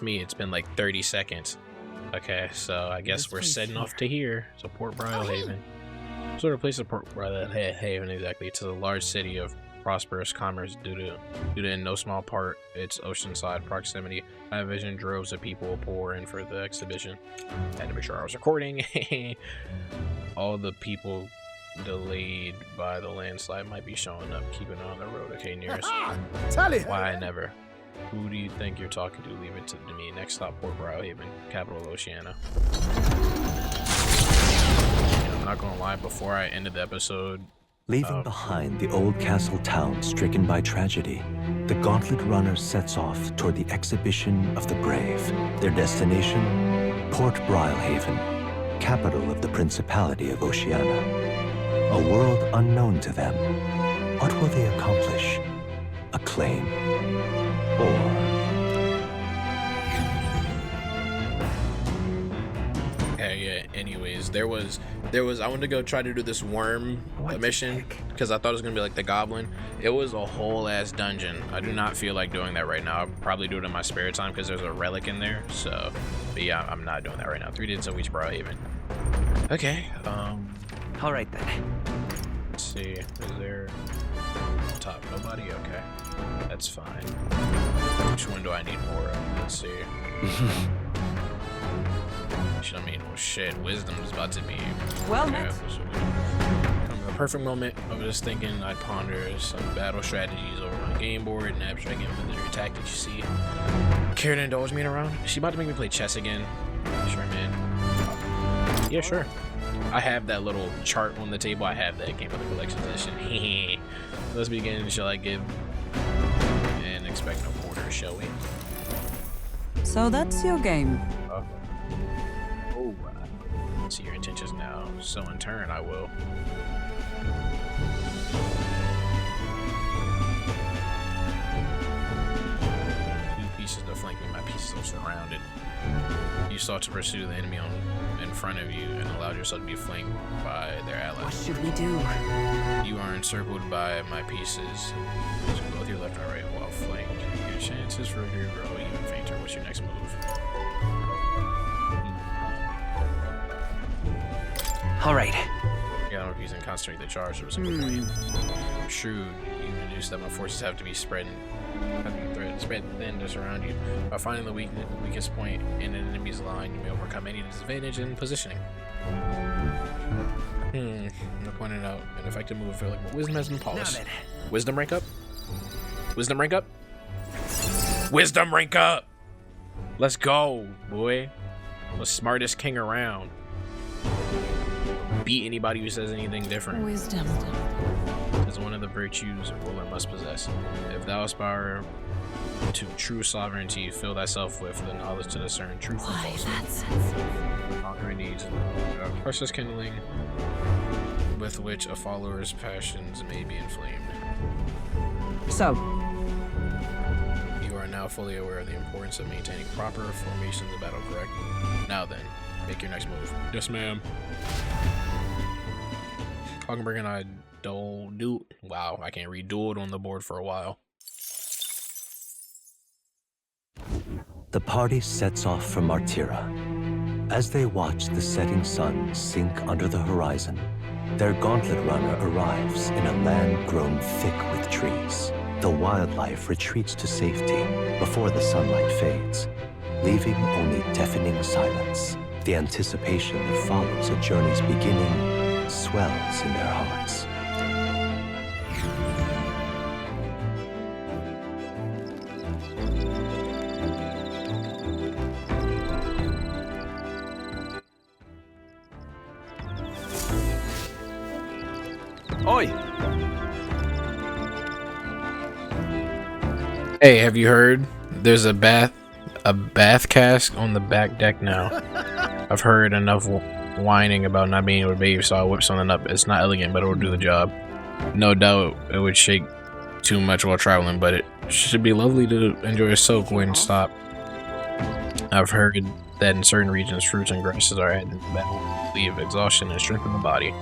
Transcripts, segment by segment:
me, it's been like 30 seconds. Okay, so I guess we're setting off to here. So Port Brylehaven. What sort of place is Port Brylehaven exactly? It's a large city of prosperous commerce due to in no small part its oceanside proximity. I envision droves of people will pour in for the exhibition. Had to make sure I was recording. All the people delayed by the landslide might be showing up, keeping on the road. Okay, nearest. Why I never. Who do you think you're talking to? Leave it to me. Next stop, Port Brylehaven, capital of Oceania. I'm not gonna lie, before I ended the episode, Leaving behind the old castle town stricken by tragedy, the Gauntlet Runner sets off toward the exhibition of the brave. Their destination, Port Brylehaven, capital of the Principality of Oceania. A world unknown to them. What will they accomplish? Acclaim? Or... yeah, anyways, there was I wanted to go try to do this worm mission because I thought it was gonna be like the goblin. It was a whole ass dungeon. I do not feel like doing that right now. I'll probably do it in my spare time because there's a relic in there. So, but yeah, I'm not doing that right now. 3 days a week, Brylehaven. Okay. All right then. Let's see. Is there top? Nobody. Okay, that's fine. Which one do I need more of? Let's see. I mean, well, shit, wisdom is about to be well met. Come the perfect moment. I was just thinking I'd ponder some battle strategies over my game board and abstract military tactics. You see, care to indulge me around? Is she about to make me play chess again? Sure, man. Yeah, sure. I have that little chart on the table. I have that game of the collection edition. Let's begin. Shall I give? And expect no quarter, shall we? So that's your game. See your intentions now, so in turn I will. 2 pieces to flank me, my pieces are surrounded. You sought to pursue the enemy in front of you and allowed yourself to be flanked by their allies. What should we do? You are encircled by my pieces, so both your left and right while flanked. Your chances for victory grow even fainter. What's your next move? All right. Yeah, if using concentrate the charge, there was a good point. Shrewd, you deduce that my forces have to be spread thin to surround you. By finding the weakest point in an enemy's line, you may overcome any disadvantage in positioning. I'm pointing out an effective move for like wisdom has been polished. Wisdom rank up. Wisdom rank up. Wisdom rank up. Let's go, boy. The smartest king around. Beat anybody who says anything different. Wisdom is one of the virtues a ruler must possess. If thou aspire to true sovereignty, fill thyself with the knowledge to discern truth from falsehood. Conquering needs a precious kindling with which a follower's passions may be inflamed. So, you are now fully aware of the importance of maintaining proper formations of battle, correct? Now then, make your next move. Yes, ma'am. Hoggenberg and I wow, I can't read dueled on the board for a while. The party sets off for Martira. As they watch the setting sun sink under the horizon, their Gauntlet Runner arrives in a land grown thick with trees. The wildlife retreats to safety before the sunlight fades, leaving only deafening silence. The anticipation that follows a journey's beginning swells in their hearts. Oi! Hey, have you heard? There's a bath cask on the back deck now. I've heard enough whining about not being able to bathe, so I'll whip something up. It's not elegant, but it'll do the job. No doubt it would shake too much while traveling, but it should be lovely to enjoy a soak when stop. I've heard that in certain regions, fruits and grasses are added to the battle, relieve exhaustion and strengthen the body.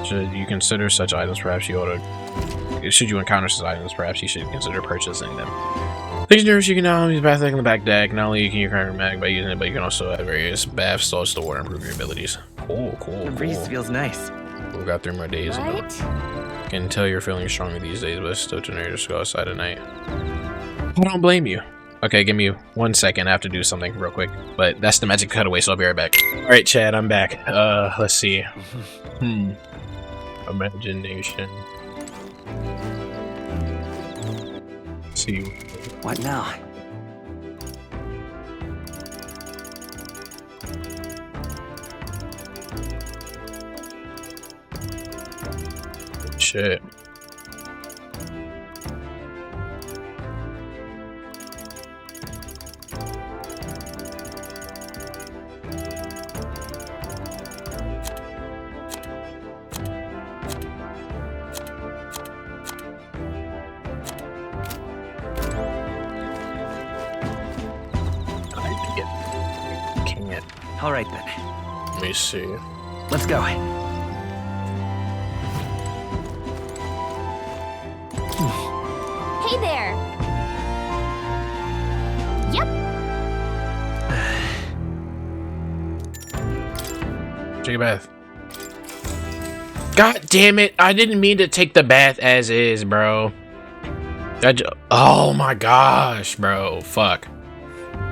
Should you consider such items, perhaps you ought to. Should you encounter such items, perhaps you should consider purchasing them. Legionnaires, you can now use bath deck on the back deck. Not only can you current mag by using it, but you can also have various bath stalls to water improve your abilities. Cool, cool, The cool. breeze feels nice. We've got 3 more days. I can tell you're feeling stronger these days, but it's still too early to go outside at night. I don't blame you. Okay, give me 1 second. I have to do something real quick. But that's the magic cutaway, so I'll be right back. Alright, Chad, I'm back. Let's see. Imagination. Let's see. What now? Shit. All right then. Let me see. Let's go. Hey there! Yep! Take a bath. God damn it! I didn't mean to take the bath as is, bro. Oh my gosh, bro. Fuck.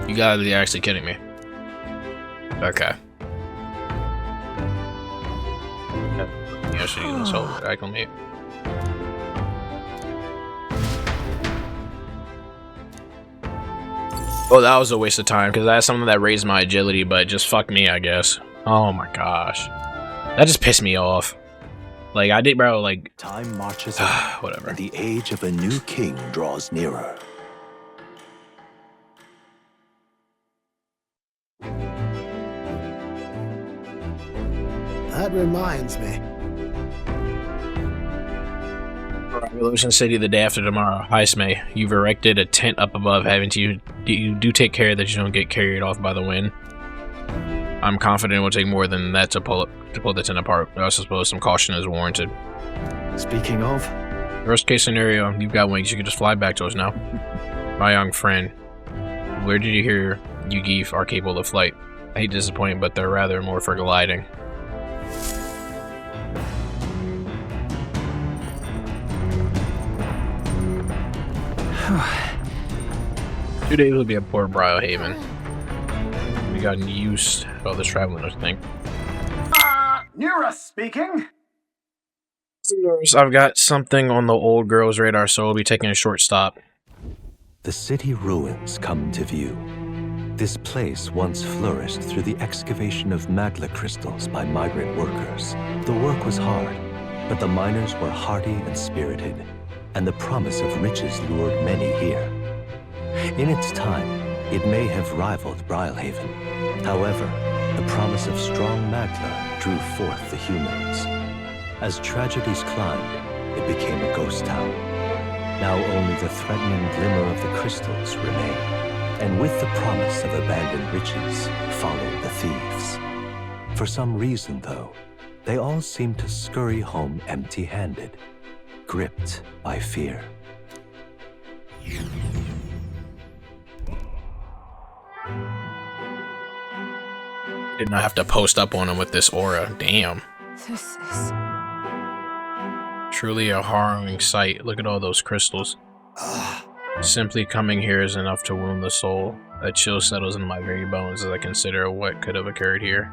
You gotta be actually kidding me. Okay. I should use this whole acclimate. Oh, that was a waste of time because that's something that raised my agility, but just fuck me, I guess. Oh my gosh. That just pissed me off. Like, I did, bro, like... Time marches on, whatever. and the age of a new king draws nearer. That reminds me. Revolution City the day after tomorrow. Hi, Smay. You've erected a tent up above, haven't you? You do take care that you don't get carried off by the wind. I'm confident it will take more than that to pull the tent apart. I also suppose some caution is warranted. Speaking of, Worst case scenario, you've got wings. You can just fly back to us now. My young friend, where did you hear you geef are capable of flight? I hate disappointing, but they're rather more for gliding. Two days will be at Port Haven. We got used to all this traveling, I think. Nira speaking. I've got something on the old girl's radar, so we'll be taking a short stop. The city ruins come to view. This place once flourished through the excavation of magla crystals by migrant workers. The work was hard, but the miners were hardy and spirited, and the promise of riches lured many here. In its time, it may have rivaled Brylehaven. However, the promise of strong magla drew forth the humans. As tragedies climbed, it became a ghost town. Now only the threatening glimmer of the crystals remain, and with the promise of abandoned riches followed the thieves. For some reason, though, they all seem to scurry home empty-handed, gripped by fear. Did not have to post up on him with this aura. Damn. This is... Truly a harrowing sight. Look at all those crystals. Simply coming here is enough to wound the soul. A chill settles in my very bones as I consider what could have occurred here.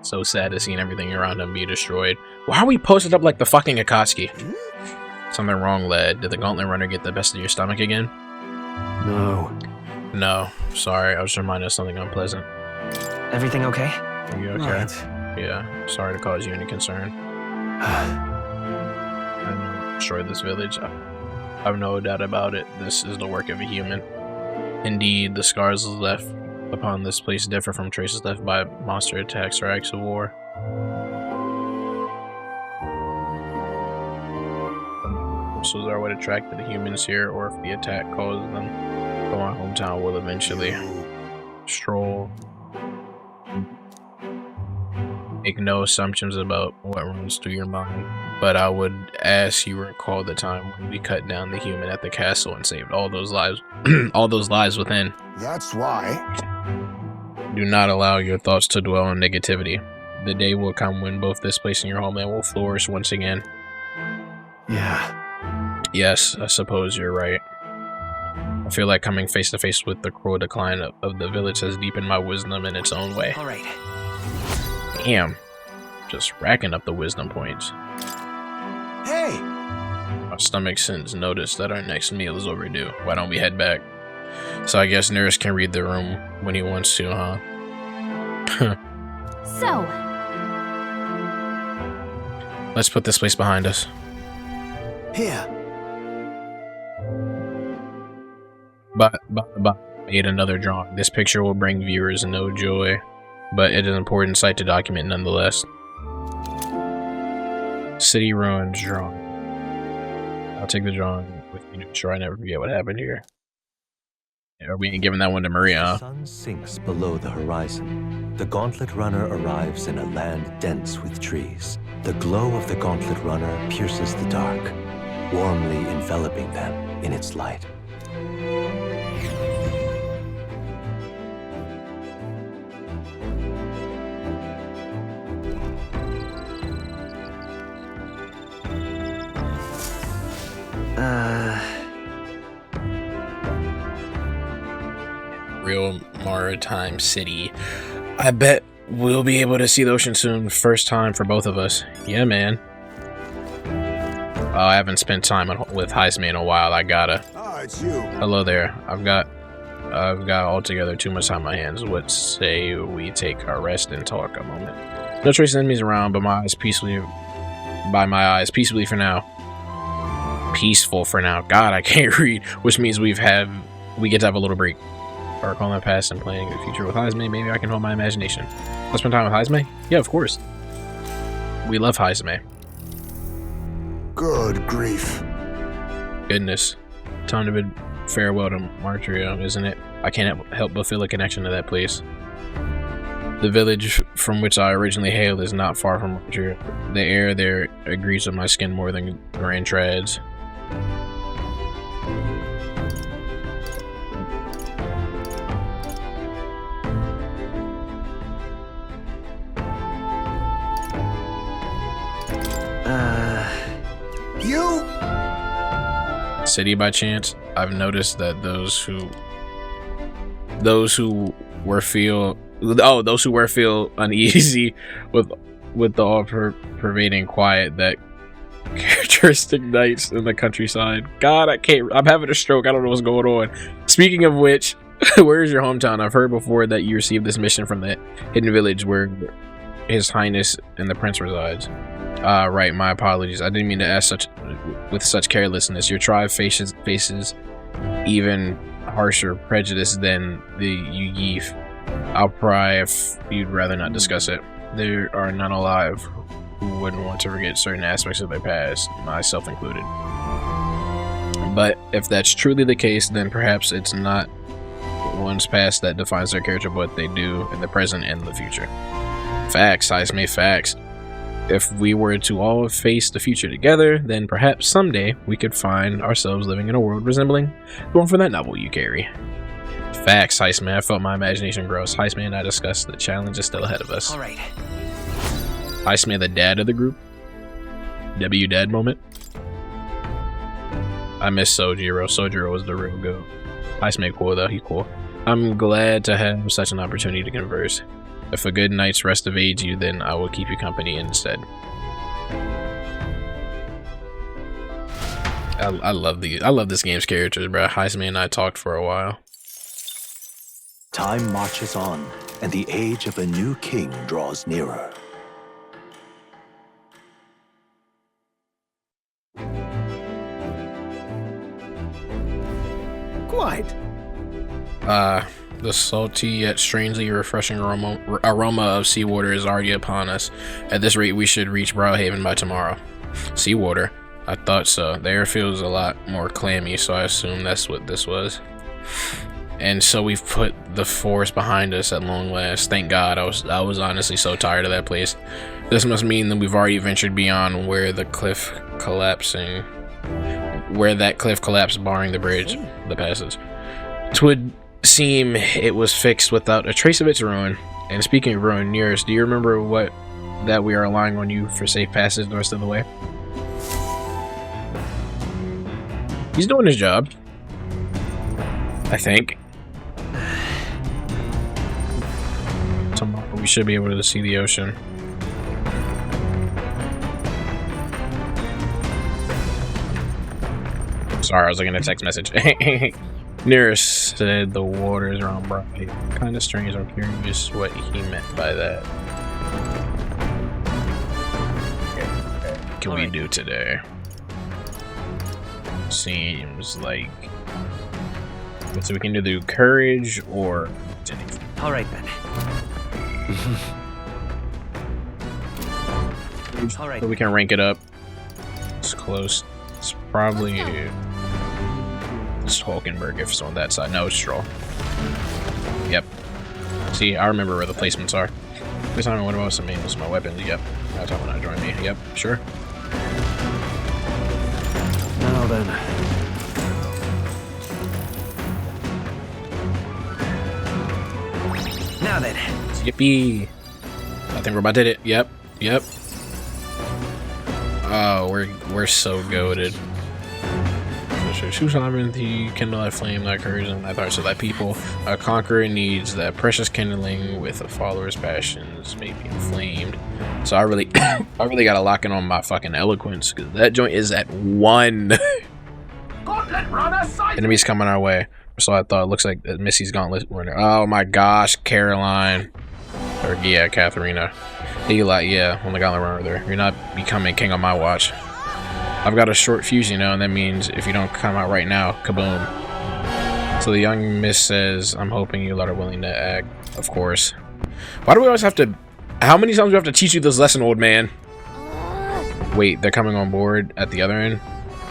So sad to seeing everything around him be destroyed. Why are we posted up like the fucking Akatsuki? Something wrong, lad. Did the Gauntlet Runner get the best of your stomach again? no. No. Sorry, I was reminded of something unpleasant. Everything okay? Are you okay? Right. Yeah. Sorry to cause you any concern. I know, destroy this village. I've no doubt about it. This is the work of a human. Indeed, the scars left upon this place differ from traces left by monster attacks or acts of war. Crystals are what attracted the humans here, or if the attack caused them. But my hometown will eventually stroll make no assumptions about what runs through your mind, but I would ask you recall the time when we cut down the human at the castle and saved all those lives, all those lives within. That's why. Do not allow your thoughts to dwell on negativity. The day will come when both this place and your homeland will flourish once again. Yeah. Yes, I suppose you're right. I feel like coming face to face with the cruel decline of the village has deepened my wisdom in its own way. All right. Damn. Just racking up the wisdom points. Hey! My stomach sends notice that our next meal is overdue. Why don't we head back? So I guess Nurse can read the room when he wants to, huh? So, Let's put this place behind us. Here. But made another drawing. This picture will bring viewers no joy, but it is an important sight to document nonetheless. City ruins drawing. I'll take the drawing with me to ensure I never forget what happened here. Are we giving that one to Maria? The Huh? sun sinks below the horizon. The Gauntlet Runner arrives in a land dense with trees. The glow of the Gauntlet Runner pierces the dark, warmly enveloping them in its light. Real maritime city. I bet we'll be able to see the ocean soon. First time for both of us. Yeah, man. I haven't spent time with Heisman in a while. I gotta. Ah, it's you. Hello there. I've got altogether too much on my hands. What say we take our rest and talk a moment? No trace enemies around, but my eyes peacefully for now. Peaceful for now. God, I can't read. Which means we get to have a little break. Or recalling the past and planning the future with Heisman. Maybe I can hold my imagination. Let's spend time with Heisman? Yeah, of course. We love Heisman. Good grief. Goodness. Time to bid farewell to Martyrio, isn't it? I can't help but feel a connection to that place. The village from which I originally hailed is not far from Martyrio. The air there agrees with my skin more than Grand Trads. You? City by chance? I've noticed that those who feel uneasy with the all-pervading quiet that characteristic nights in the countryside. God, I'm having a stroke. I don't know what's going on. Speaking of which, where is your hometown? I've heard before that you received this mission from the hidden village where His Highness and the Prince resides. Right, my apologies. I didn't mean to ask with such carelessness. Your tribe faces even harsher prejudice than the Yugif. I'll pry if you'd rather not discuss it. There are none alive who wouldn't want to forget certain aspects of their past, myself included. But if that's truly the case, then perhaps it's not one's past that defines their character, but what they do in the present and the future. Facts, Heisman, facts. If we were to all face the future together, then perhaps someday we could find ourselves living in a world resembling the one from that novel you carry. Facts, Heisman. I felt my imagination grow. Heisman and I discussed the challenge is still ahead of us. All right. Heisman, the dad of the group. W dad moment. I miss Sojiro. Sojiro was the real goat. Heisman cool though. He cool. I'm glad to have such an opportunity to converse. If a good night's rest evades you, then I will keep you company instead. I love this game's characters, bro. Heisman and I talked for a while. Time marches on, and the age of a new king draws nearer. Quite. The salty yet strangely refreshing aroma of seawater is already upon us. At this rate, we should reach Browhaven by tomorrow. Seawater? I thought so. The air feels a lot more clammy, so I assume that's what this was. And so we've put the forest behind us at long last. Thank God. I was honestly so tired of that place. This must mean that we've already ventured beyond where that cliff collapsed, barring the bridge, the passage. 'Twould seem it was fixed without a trace of its ruin. And speaking of ruin, nearest, do you remember that we are relying on you for safe passage the rest of the way? He's doing his job, I think. Tomorrow we should be able to see the ocean. Sorry, I was looking at a text message. Nearest said the waters around bright. Kind of strange. I'm curious what he meant by that. What can we do today? Seems like so we can either do courage or All right then. All right. So we can rank it up. It's close. It's probably Hulkenberg if it's on that side. No, it's Stroll. Yep. See, I remember where the placements are. This time, what about I mean, this is my weapons. Yep. That's how when I join me. Yep. Sure. Now then. Now then. Yippee! I think we're about to hit it. Yep. Yep. Oh, we're so goated. True sovereignty, kindle that flame, that courage, and that heart, so that people a conqueror needs that precious kindling with a follower's passions may be inflamed. So I really gotta lock in on my fucking eloquence because that joint is at 1. Enemies coming our way. So I thought it looks like Missy's gauntlet runner. Oh my gosh, Caroline, or yeah, Katharina. Eli, yeah, on the gauntlet runner there. You're not becoming king on my watch. I've got a short fuse, you know, and that means if you don't come out right now, kaboom. So the young miss says, I'm hoping you lot are willing to act. Of course. Why do we always have to... How many times do we have to teach you this lesson, old man? Wait, they're coming on board at the other end?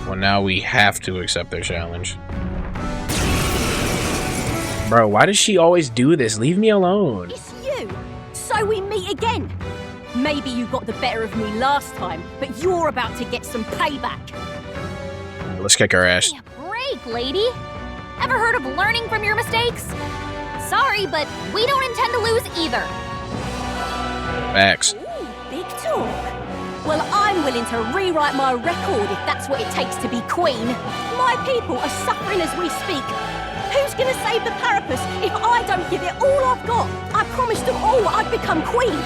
Well, now we have to accept their challenge. Bro, why does she always do this? Leave me alone. It's you. So we meet again. Maybe you got the better of me last time, but you're about to get some payback. Let's kick her ass. Give me a break, lady. Ever heard of learning from your mistakes? Sorry, but we don't intend to lose either. Facts. Ooh, big talk. Well, I'm willing to rewrite my record if that's what it takes to be queen. My people are suffering as we speak. Who's gonna save the Parapus if I don't give it all I've got? I promised them all I'd become queen.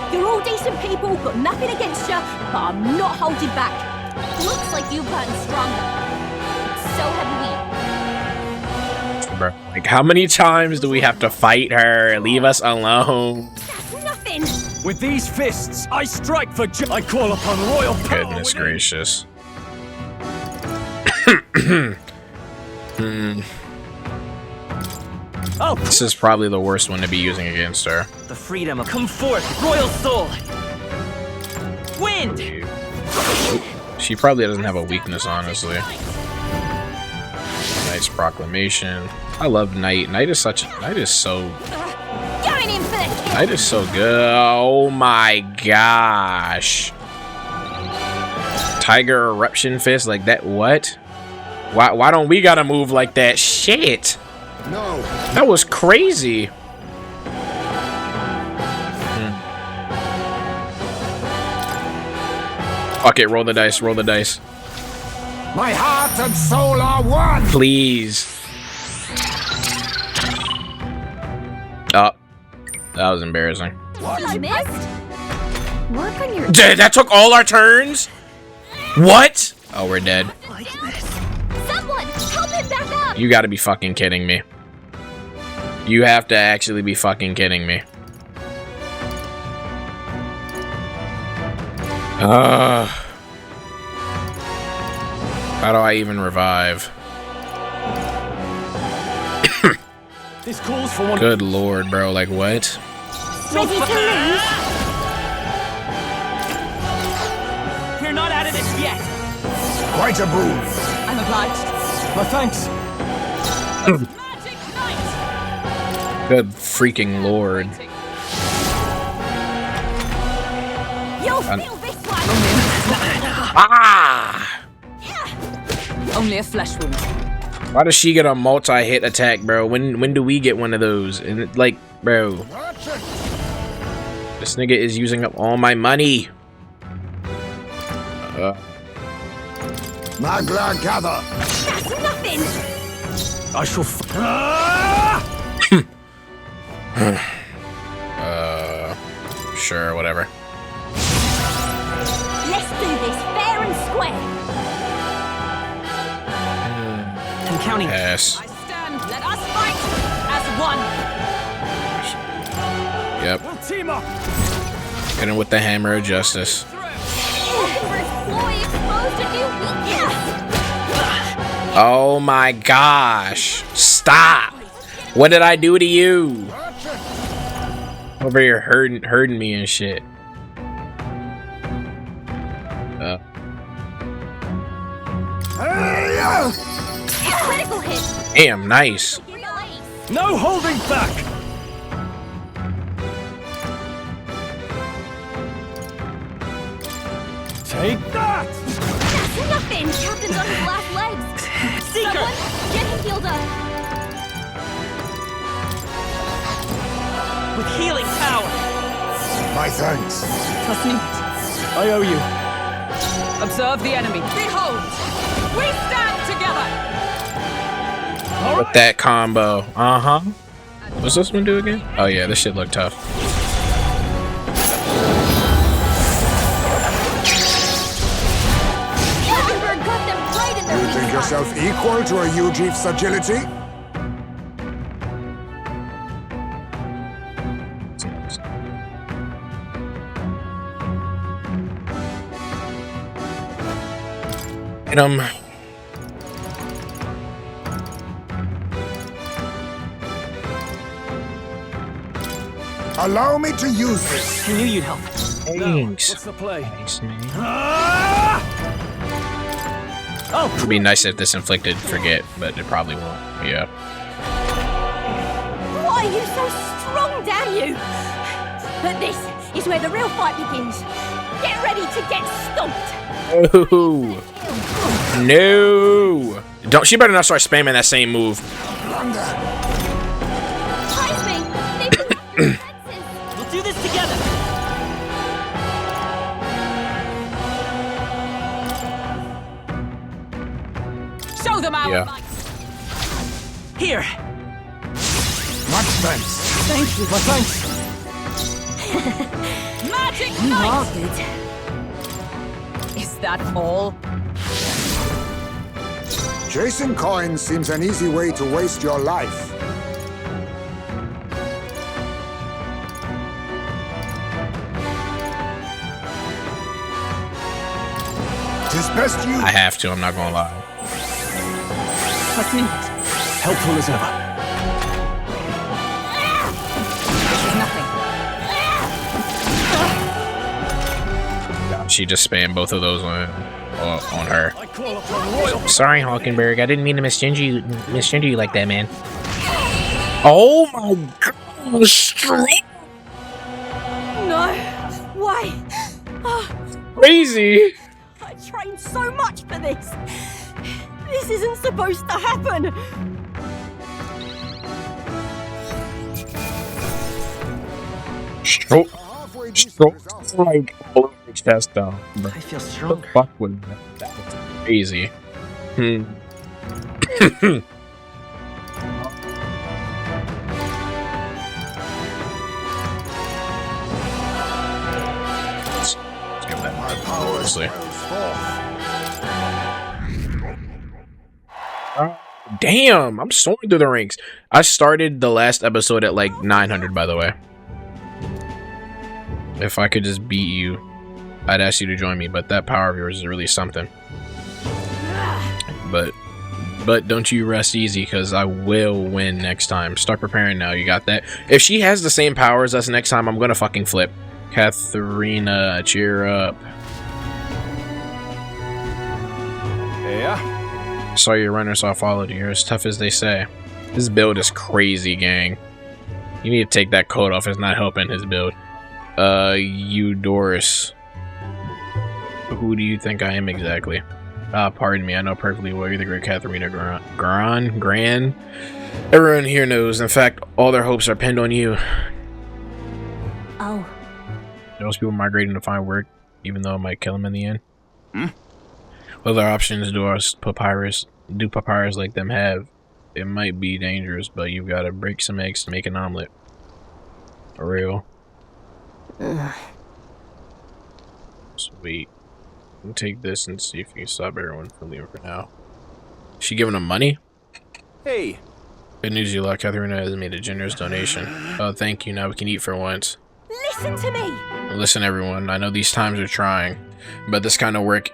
You're all decent people, got nothing against you, but I'm not holding back. Looks like you've gotten stronger. So have we. Bro, like, how many times do we have to fight her? Leave us alone. That's nothing. With these fists, I strike for I call upon royal power. Goodness gracious. Oh, This is probably the worst one to be using against her. the freedom of come forth, royal soul. Wind. She probably doesn't have a weakness, honestly. Knight's Proclamation. I love Knight. Knight is so Going in for the kill. Knight is so good. Oh my gosh. Tiger Eruption Fist like that. What? Why don't we gotta move like that? Shit. No. That was crazy. Fuck it, roll the dice, roll the dice. My heart and soul are one. Please. Oh, that was embarrassing. You missed? Work on your... That took all our turns? What? Oh, we're dead. Someone, help him back up! You gotta be fucking kidding me. You have to actually be fucking kidding me. How do I even revive? This calls for one. Good lord, bro. Like, what? Ready to lose? We're not out of this yet. Quite a move. I'm obliged. My thanks. Magic Knight! Good freaking lord. You'll feel this one. Ah! Only a flesh wound. Why does she get a multi-hit attack, bro? When do we get one of those? And it, like, bro, this nigga is using up all my money. Magla gather. That's nothing. I shall. Sure, whatever. Let's do this fair and square. I'm counting. Yes. I stand. Let us fight as one. Yep. We'll team up. Hitting with the hammer of justice. Oh my gosh. Stop. What did I do to you? Over here hurting me and shit. Critical hit. Damn, nice. No holding back. Take that. That's nothing. Captain's on his last legs. Seeker. Someone get him healed up. With healing power. My thanks. I owe you. Observe the enemy. Behold, we stand together. With that combo. Uh-huh. What's this one do again? Oh yeah, this shit look tough. Hindenburg got them right in their You weak think spot. yourself equal to a Ujief's agility? Hit him. Allow me to use this. You knew you'd help. Thanks. What's the play? Thanks, man. Oh, It'd be nice if this inflicted forget, but it probably won't. Yeah. Why are you so strong, damn you? But this is where the real fight begins. Get ready to get stomped. Oh no! Don't. She better not start spamming that same move. Ties me. They can have your senses. we'll do this together. Show them our Yeah. fight. Here. Much thanks. Thank you. My thanks. Magic You are knight. good. Is that all? Chasing coins seems an easy way to waste your life. Tis best you. I have to. I'm not gonna lie. Helpful as ever. This is nothing. She just spammed both of those on her. I call upon royal. Sorry, Hawkenberg. I didn't mean to misgender you like that, man. Oh my gosh! No. Why? Oh, Crazy. I trained so much for this. This isn't supposed to happen. Stroke, Halfway stroke, decent results. like all over his chest down. Bro. I feel What the stronger. fuck was that? That was crazy. Let's give that My power Honestly. swells forth. Damn, I'm soaring through the ranks. I started the last episode at like 900, by the way. If I could just beat you, I'd ask you to join me, but that power of yours is really something. But don't you rest easy, because I will win next time. Start preparing now, you got that? If she has the same power as us next time, I'm gonna fucking flip. Katharina, cheer up. Yeah. Saw your runner, so I followed you. You're as tough as they say. This build is crazy, gang. You need to take that coat off. It's not helping his build. You Doris. Who do you think I am exactly? Pardon me, I know perfectly well you're the great Katharina Gran. Everyone here knows. In fact, all their hopes are pinned on you. Oh. Most people migrating to find work, even though it might kill them in the end. Hmm? What other options do papyrus like them have? It might be dangerous, but you've got to break some eggs to make an omelet. For real. Sweet. Take this and see if you can stop everyone from leaving for now. She giving him money? Hey. Good news, you lot. Katharina has made a generous donation. Oh, thank you. Now we can eat for once. Listen to me. Listen, everyone. I know these times are trying, but this kind of work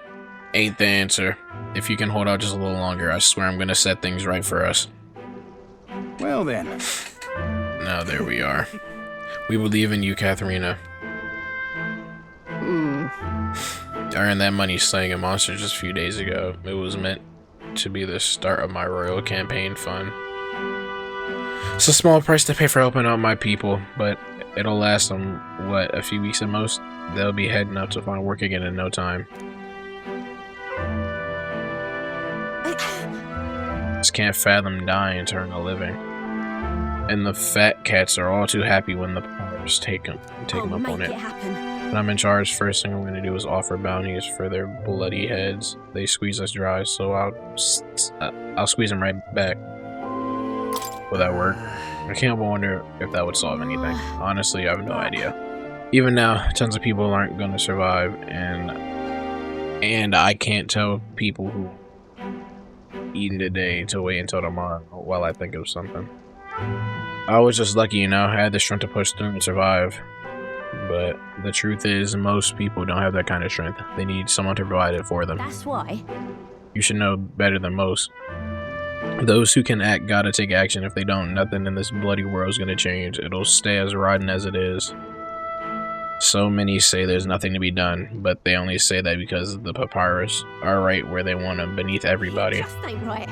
ain't the answer. If you can hold out just a little longer, I swear I'm gonna set things right for us. Well then. Now there we are. We believe in you, Katharina. I earned that money slaying a monster just a few days ago. It was meant to be the start of my royal campaign fund. It's a small price to pay for helping out my people, but it'll last them, what, a few weeks at most? They'll be heading out to find work again in no time. Just can't fathom dying to earn a living. And the fat cats are all too happy when the powers take them up on it. When I'm in charge, first thing I'm going to do is offer bounties for their bloody heads. They squeeze us dry, so I'll squeeze them right back. Will that work? I can't wonder if that would solve anything. Honestly, I have no idea. Even now, tons of people aren't going to survive, and I can't tell people who eaten today to wait until tomorrow while I think of something. I was just lucky, you know. I had the strength to push through and survive. But the truth is, most people don't have that kind of strength. They need someone to provide it for them. That's why. You should know better than most. Those who can act gotta take action. If they don't, nothing in this bloody world is gonna change. It'll stay as rotten as it is. So many say there's nothing to be done, but they only say that because the papyrus are right where they want them, beneath everybody. Just ain't right.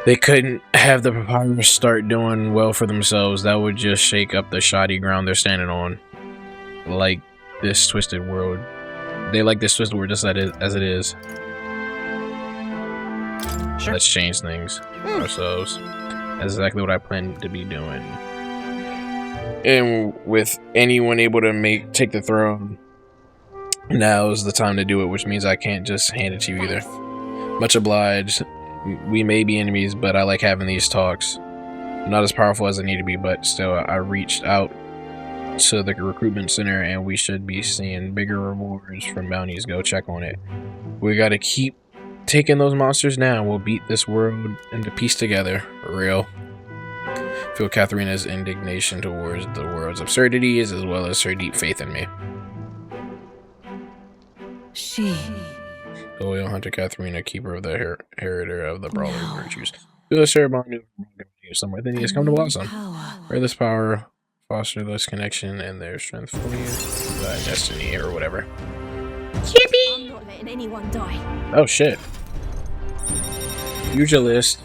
They couldn't have the papyrus start doing well for themselves. That would just shake up the shoddy ground they're standing on. Like this twisted world. They like this twisted world just as it is. Sure. Let's change things for ourselves. That's exactly what I plan to be doing. And with anyone able to take the throne, now's the time to do it, which means I can't just hand it to you either. Much obliged. We may be enemies, but I like having these talks. I'm not as powerful as I need to be, but still, I reached out to the recruitment center, and we should be seeing bigger rewards from bounties. Go check on it. We gotta keep taking those monsters down. We'll beat this world into peace together. Real. Feel Katharina's indignation towards the world's absurdities, as well as her deep faith in me. She. Loyal Hunter Katharina, keeper of the heriter of the brawling virtues. Feel the ceremony somewhere then he has come to blossom. Where this power foster this connection and their strength for you. Destiny or whatever. Chippy! I'm not letting anyone die. Oh shit. Use your list.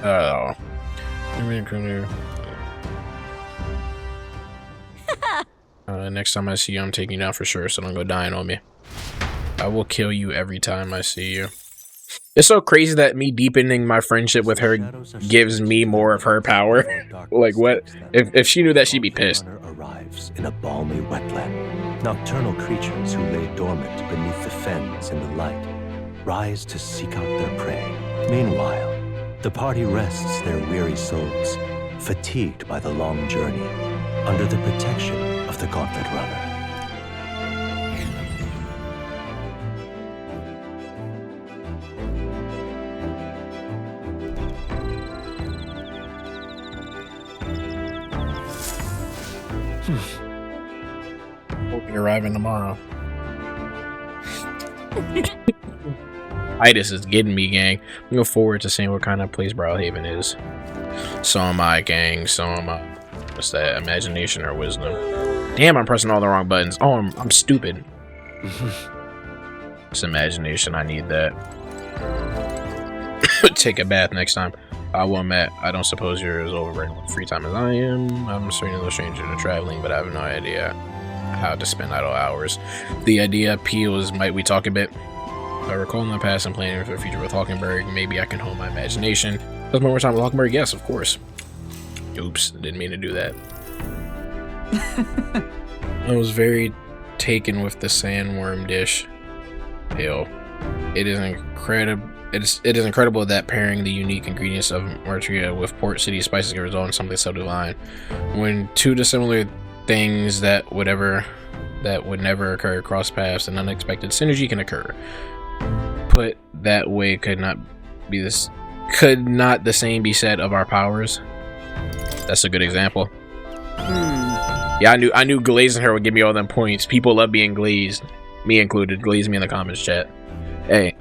Oh. Next time I see you, I'm taking you down for sure, so don't go dying on me. I will kill you every time I see you. It's so crazy that me deepening my friendship with her gives me more of her power. Like, what? If she knew that, she'd be pissed. Arrives in a balmy wetland. Nocturnal creatures who lay dormant beneath the fens in the light rise to seek out their prey. Meanwhile, the party rests their weary souls, fatigued by the long journey, under the protection of the Gauntlet Runner. We'll be arriving tomorrow. Itis is getting me, gang. I'm looking forward to seeing what kind of place Brawlhaven is. So am I, gang. So am I. What's that? Imagination or wisdom? Damn, I'm pressing all the wrong buttons. Oh, I'm stupid. It's imagination. I need that. Take a bath next time. I will admit, I don't suppose you're as overburdened with free time as I am. I'm certainly no stranger to traveling, but I have no idea how to spend idle hours. The idea appeals. Might we talk a bit? I recall my past and planning for the future with Hawkenberg. Maybe I can hone my imagination. Let's more time with Hawkenberg. Yes, of course. Oops, didn't mean to do that. I was very taken with the sandworm dish. Hell, it is incredible. It is incredible that pairing the unique ingredients of Martria with Port City spices can result in something so divine. When two dissimilar things that would never occur cross paths, an unexpected synergy can occur. Put that way, could not the same be said of our powers? That's a good example. Yeah, I knew glazing her would give me all them points. People love being glazed, me included. Glaze me in the comments, chat. Hey,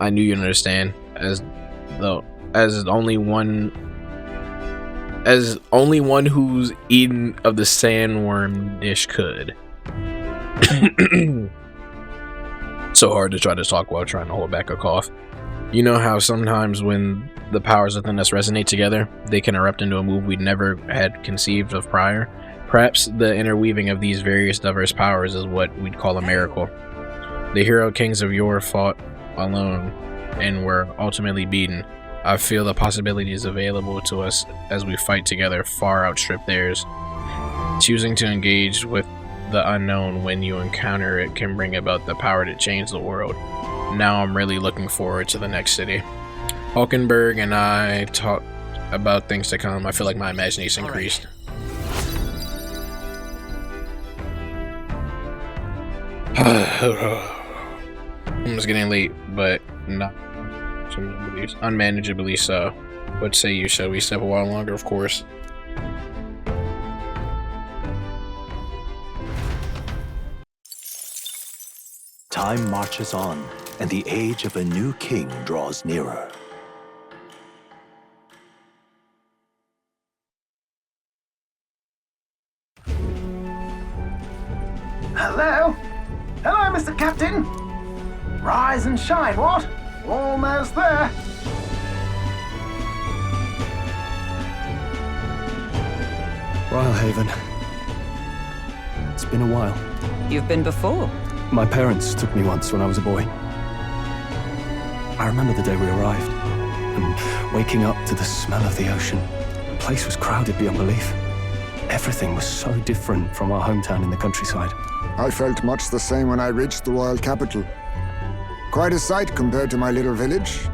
I knew you'd understand, as only one who's eaten of the sandworm dish could. So hard to try to talk while trying to hold back a cough. You know how sometimes when the powers within us resonate together, they can erupt into a move we'd never had conceived of prior? Perhaps the interweaving of these various diverse powers is what we'd call a miracle. The hero kings of yore fought alone and were ultimately beaten. I feel the possibilities available to us as we fight together far outstrip theirs. Choosing to engage with the unknown when you encounter it can bring about the power to change the world. Now I'm really looking forward to the next city. Hawkenberg and I talked about things to come. I feel like my imagination increased. It's getting late, but not unmanageably so. What say you? Shall we step a while longer? Of course. Time marches on, and the age of a new king draws nearer. Hello? Hello, Mr. Captain. Rise and shine, what? Almost there. Rhylehaven. It's been a while. You've been before. My parents took me once when I was a boy. I remember the day we arrived, and waking up to the smell of the ocean. The place was crowded beyond belief. Everything was so different from our hometown in the countryside. I felt much the same when I reached the royal capital. Quite a sight compared to my little village,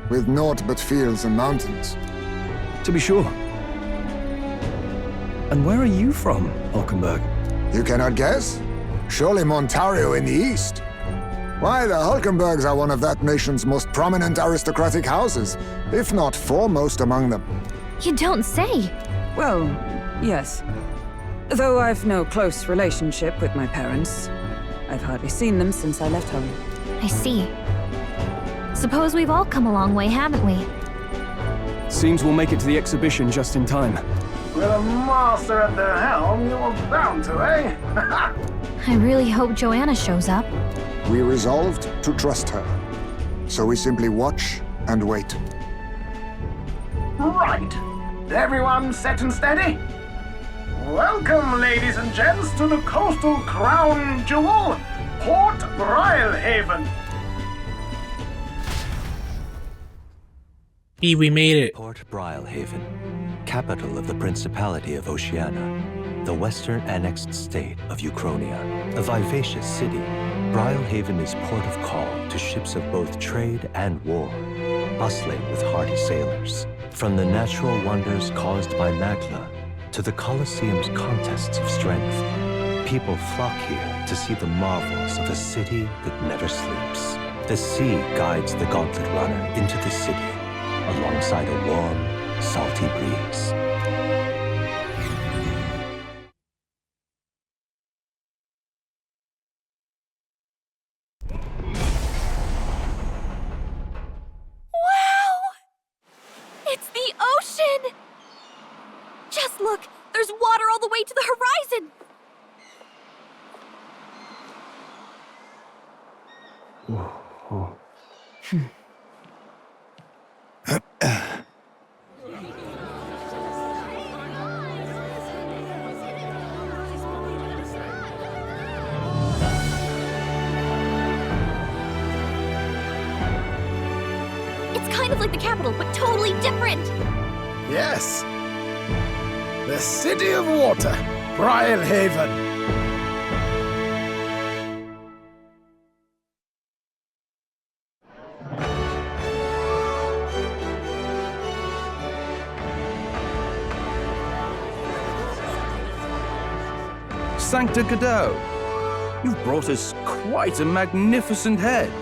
with naught but fields and mountains. To be sure. And where are you from, Hawkenberg? You cannot guess? Surely Montario in the east. Why, the Hulkenbergs are one of that nation's most prominent aristocratic houses, if not foremost among them. You don't say. Well, yes. Though I've no close relationship with my parents. I've hardly seen them since I left home. I see. Suppose we've all come a long way, haven't we? Seems we'll make it to the exhibition just in time. With a master at the helm, you were bound to, eh? I really hope Joanna shows up. We resolved to trust her. So we simply watch and wait. Right. Everyone set and steady? Welcome, ladies and gents, to the coastal crown jewel, Port Rhylehaven. We made it. Port Rhylehaven, capital of the Principality of Oceania, the western annexed state of Uchronia. A vivacious city, Rhylehaven is port of call to ships of both trade and war, bustling with hardy sailors. From the natural wonders caused by Magla to the Colosseum's contests of strength, people flock here to see the marvels of a city that never sleeps. The sea guides the gauntlet runner into the city, alongside a warm, salty breeze. It's the ocean! Just look! There's water all the way to the horizon! Kind of like the capital, but totally different. Yes. The City of Water, Brylehaven. Sancta Cadeau, you've brought us quite a magnificent head.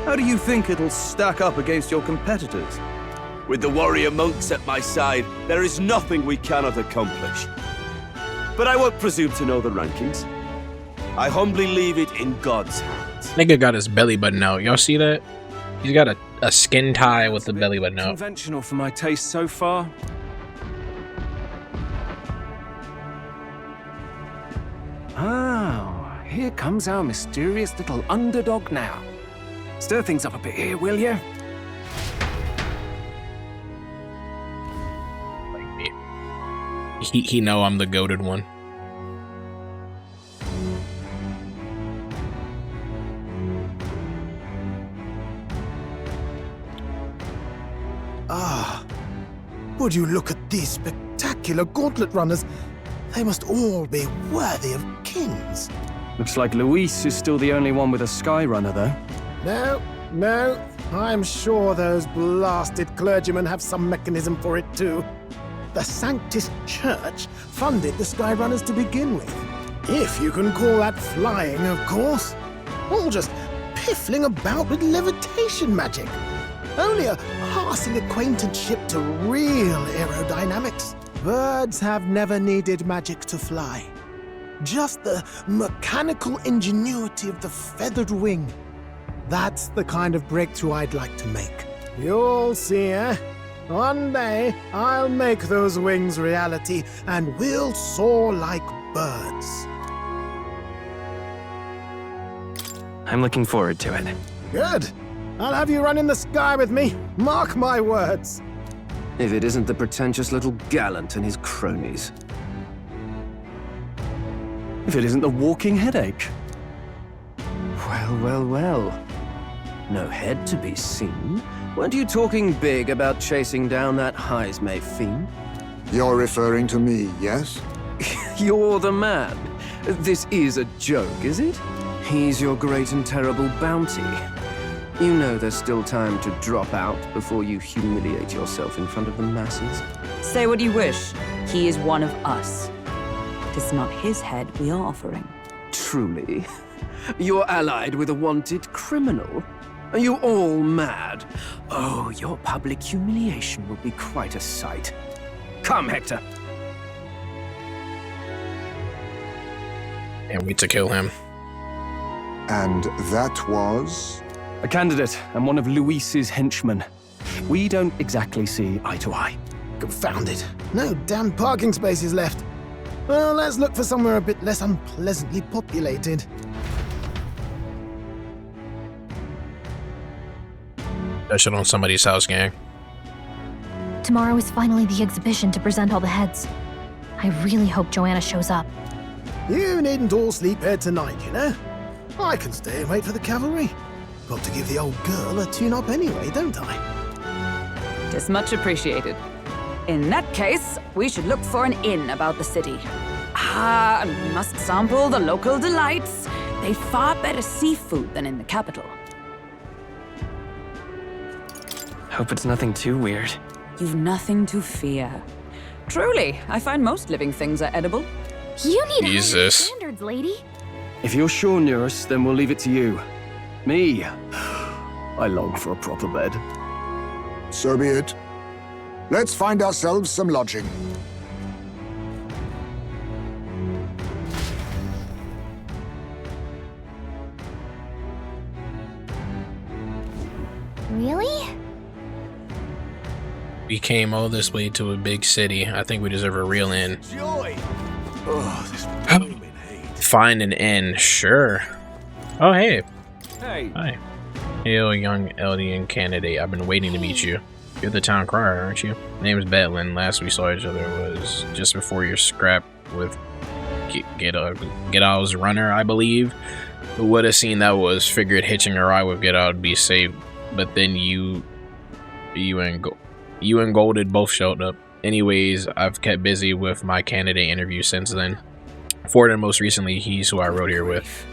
How do you think it'll stack up against your competitors? With the warrior monks at my side, there is nothing we cannot accomplish. But I won't presume to know the rankings. I humbly leave it in God's hands. Nigga got his belly button out. Y'all see that? He's got a skin tie with the belly button out. Conventional for my taste so far. Oh, here comes our mysterious little underdog now. Stir things up a bit here, will you? Like me. He know I'm the goated one. Ah, would you look at these spectacular gauntlet runners? They must all be worthy of kings. Looks like Luis is still the only one with a sky runner, though. No, I'm sure those blasted clergymen have some mechanism for it too. The Sanctus Church funded the Skyrunners to begin with. If you can call that flying, of course. All just piffling about with levitation magic. Only a passing acquaintanceship to real aerodynamics. Birds have never needed magic to fly. Just the mechanical ingenuity of the feathered wing. That's the kind of breakthrough I'd like to make. You'll see, eh? One day, I'll make those wings reality, and we'll soar like birds. I'm looking forward to it. Good. I'll have you run in the sky with me. Mark my words. If it isn't the pretentious little gallant and his cronies. If it isn't the walking headache. Well. No head to be seen. Weren't you talking big about chasing down that Heismay fiend? You're referring to me, yes? You're the man. This is a joke, is it? He's your great and terrible bounty. You know there's still time to drop out before you humiliate yourself in front of the masses. Say what you wish. He is one of us. It is not his head we are offering. Truly? You're allied with a wanted criminal? Are you all mad? Oh, your public humiliation will be quite a sight. Come, Hector. Can't wait to kill him. And that was? A candidate and one of Luis's henchmen. We don't exactly see eye to eye. Confound it. No damn parking spaces left. Well, let's look for somewhere a bit less unpleasantly populated. That shit on somebody's house, gang. Tomorrow is finally the exhibition to present all the heads. I really hope Joanna shows up. You needn't all sleep here tonight, you know? I can stay and wait for the cavalry. Got to give the old girl a tune-up anyway, don't I? Tis much appreciated. In that case, we should look for an inn about the city. And we must sample the local delights. They've far better seafood than in the capital. Hope it's nothing too weird. You've nothing to fear. Truly, I find most living things are edible. You need higher Jesus. standards, lady. If you're sure, Nearest, then we'll leave it to you. Me, I long for a proper bed. So be it. Let's find ourselves some lodging. Really? We came all this way to a big city. I think we deserve a real inn. Joy! Oh, this blooming hate. Find an inn, sure. Oh, hey. Hey. Hi. Hail, young Eldian candidate. I've been waiting to meet you. You're the town crier, aren't you? Name's Betlin. Last we saw each other was just before your scrap with Gedal's runner, I believe. Who would have seen that was? Figured hitching a ride with Gedal would be safe, but then you You and Golded both showed up. Anyways, I've kept busy with my candidate interview since then. Ford, and most recently, he's who I rode here with.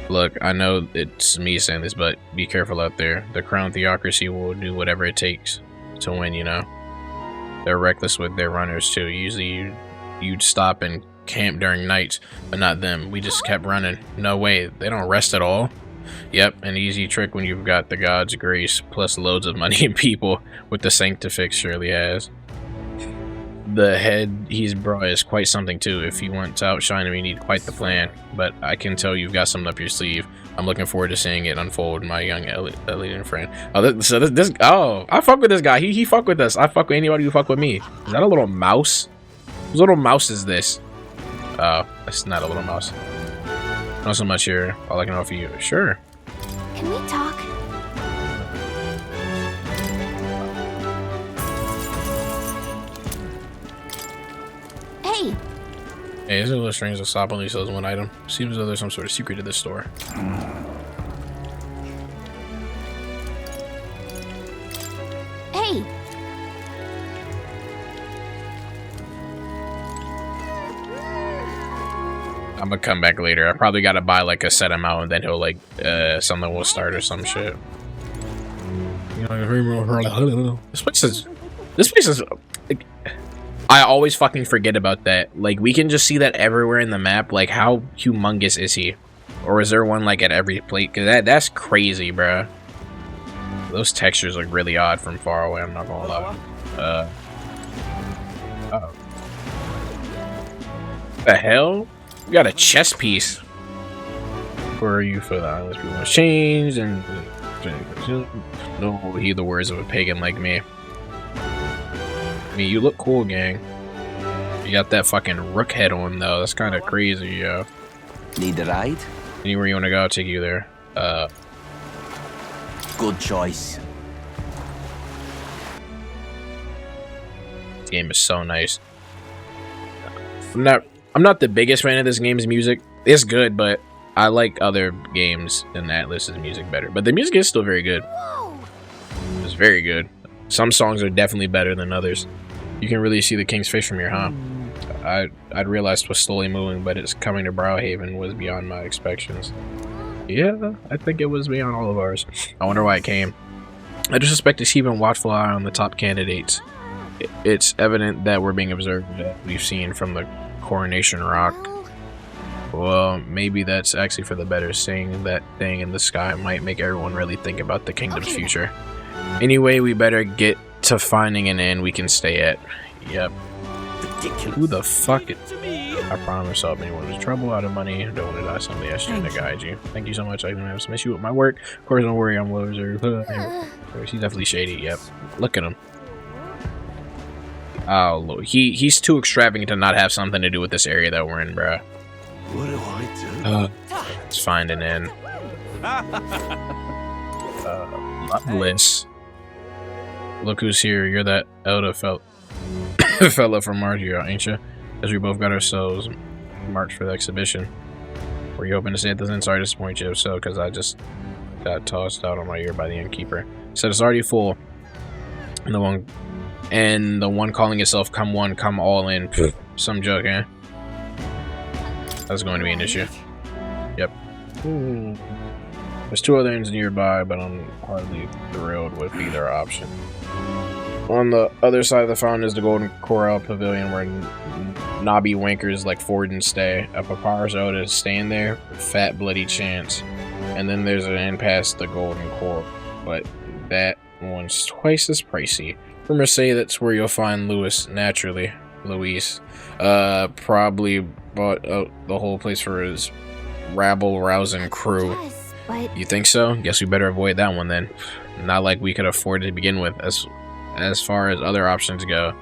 Look, I know it's me saying this, but be careful out there. The Crown Theocracy will do whatever it takes to win, you know. They're reckless with their runners, too. Usually, you'd stop and camp during nights, but not them. We just kept running. No way, they don't rest at all. Yep, an easy trick when you've got the God's grace, plus loads of money and people, with the Sanctifix surely has. The head he's brought is quite something too. If you want to outshine him, you need quite the plan. But I can tell you've got something up your sleeve. I'm looking forward to seeing it unfold, my young Elliot friend. Oh, oh, I fuck with this guy. He fuck with us. I fuck with anybody who fuck with me. Is that a little mouse? Whose little mouse is this? Oh, it's not a little mouse. Not so much here. All I can offer you. Sure. Can we talk? Hey, Hey, it's a little strange to stop only sells one item. Seems as though there's some sort of secret to this store. hey. I'm gonna come back later. I probably gotta buy like a set amount and then he'll like something will start or some shit. This place is like, I always fucking forget about that. Like, we can just see that everywhere in the map. Like, how humongous is he? Or is there one like at every plate? Cause that's crazy, bruh. Those textures look really odd from far away, I'm not gonna lie. Uh-oh. The hell? We got a chess piece. Where are you for the islands? People want change and no heed the words of a pagan like me. I mean, you look cool, gang. You got that fucking rook head on though. That's kind of crazy, yo. Need a ride? Anywhere you want to go, I'll take you there. Good choice. This game is so nice. I'm not the biggest fan of this game's music. It's good, but I like other games than Atlas's music better. But the music is still very good. It's very good. Some songs are definitely better than others. You can really see the King's Fish from here, huh? I'd realized it was slowly moving, but its coming to Browhaven was beyond my expectations. Yeah, I think it was beyond all of ours. I wonder why it came. I just suspect to keep a watchful eye on the top candidates. It's evident that we're being observed, that we've seen from the Coronation Rock. Well, maybe that's actually for the better. Seeing that thing in the sky might make everyone really think about the kingdom's future. Anyway, we better get to finding an inn we can stay at. Yep. Ridiculous. Who the fuck? I promise I'll help anyone who's trouble, out of money. Don't want to die someday. I should to guide you. Thank you so much. I don't have to miss you with my work. Of course, don't worry. I'm loser. He's definitely shady. Yep. Look at him. Oh, Lord. He's too extravagant to not have something to do with this area that we're in, bruh. What do I do? Let's find an inn. Loveless. Look who's here. You're that elder fella from Margio, ain't you? As we both got ourselves marked for the exhibition. Were you hoping to stay at this inn? Sorry to disappoint you if so, because I just got tossed out on my ear by the innkeeper. Said it's already full. And the one calling itself Come One, Come All In. Some joke, eh? That's going to be an issue. Yep. There's two other inns nearby, but I'm hardly thrilled with either option. On the other side of the fountain is the Golden Corral Pavilion, where knobby wankers like Forden stay. A papyrus ode is staying there, fat bloody chance. And then there's an inn past the Golden Coral, but that one's twice as pricey. Rumors say that's where you'll find Luis, naturally. Luis. Probably bought the whole place for his rabble-rousing crew. Yes, but You think so? Guess we better avoid that one then. Not like we could afford it to begin with. As far as other options go,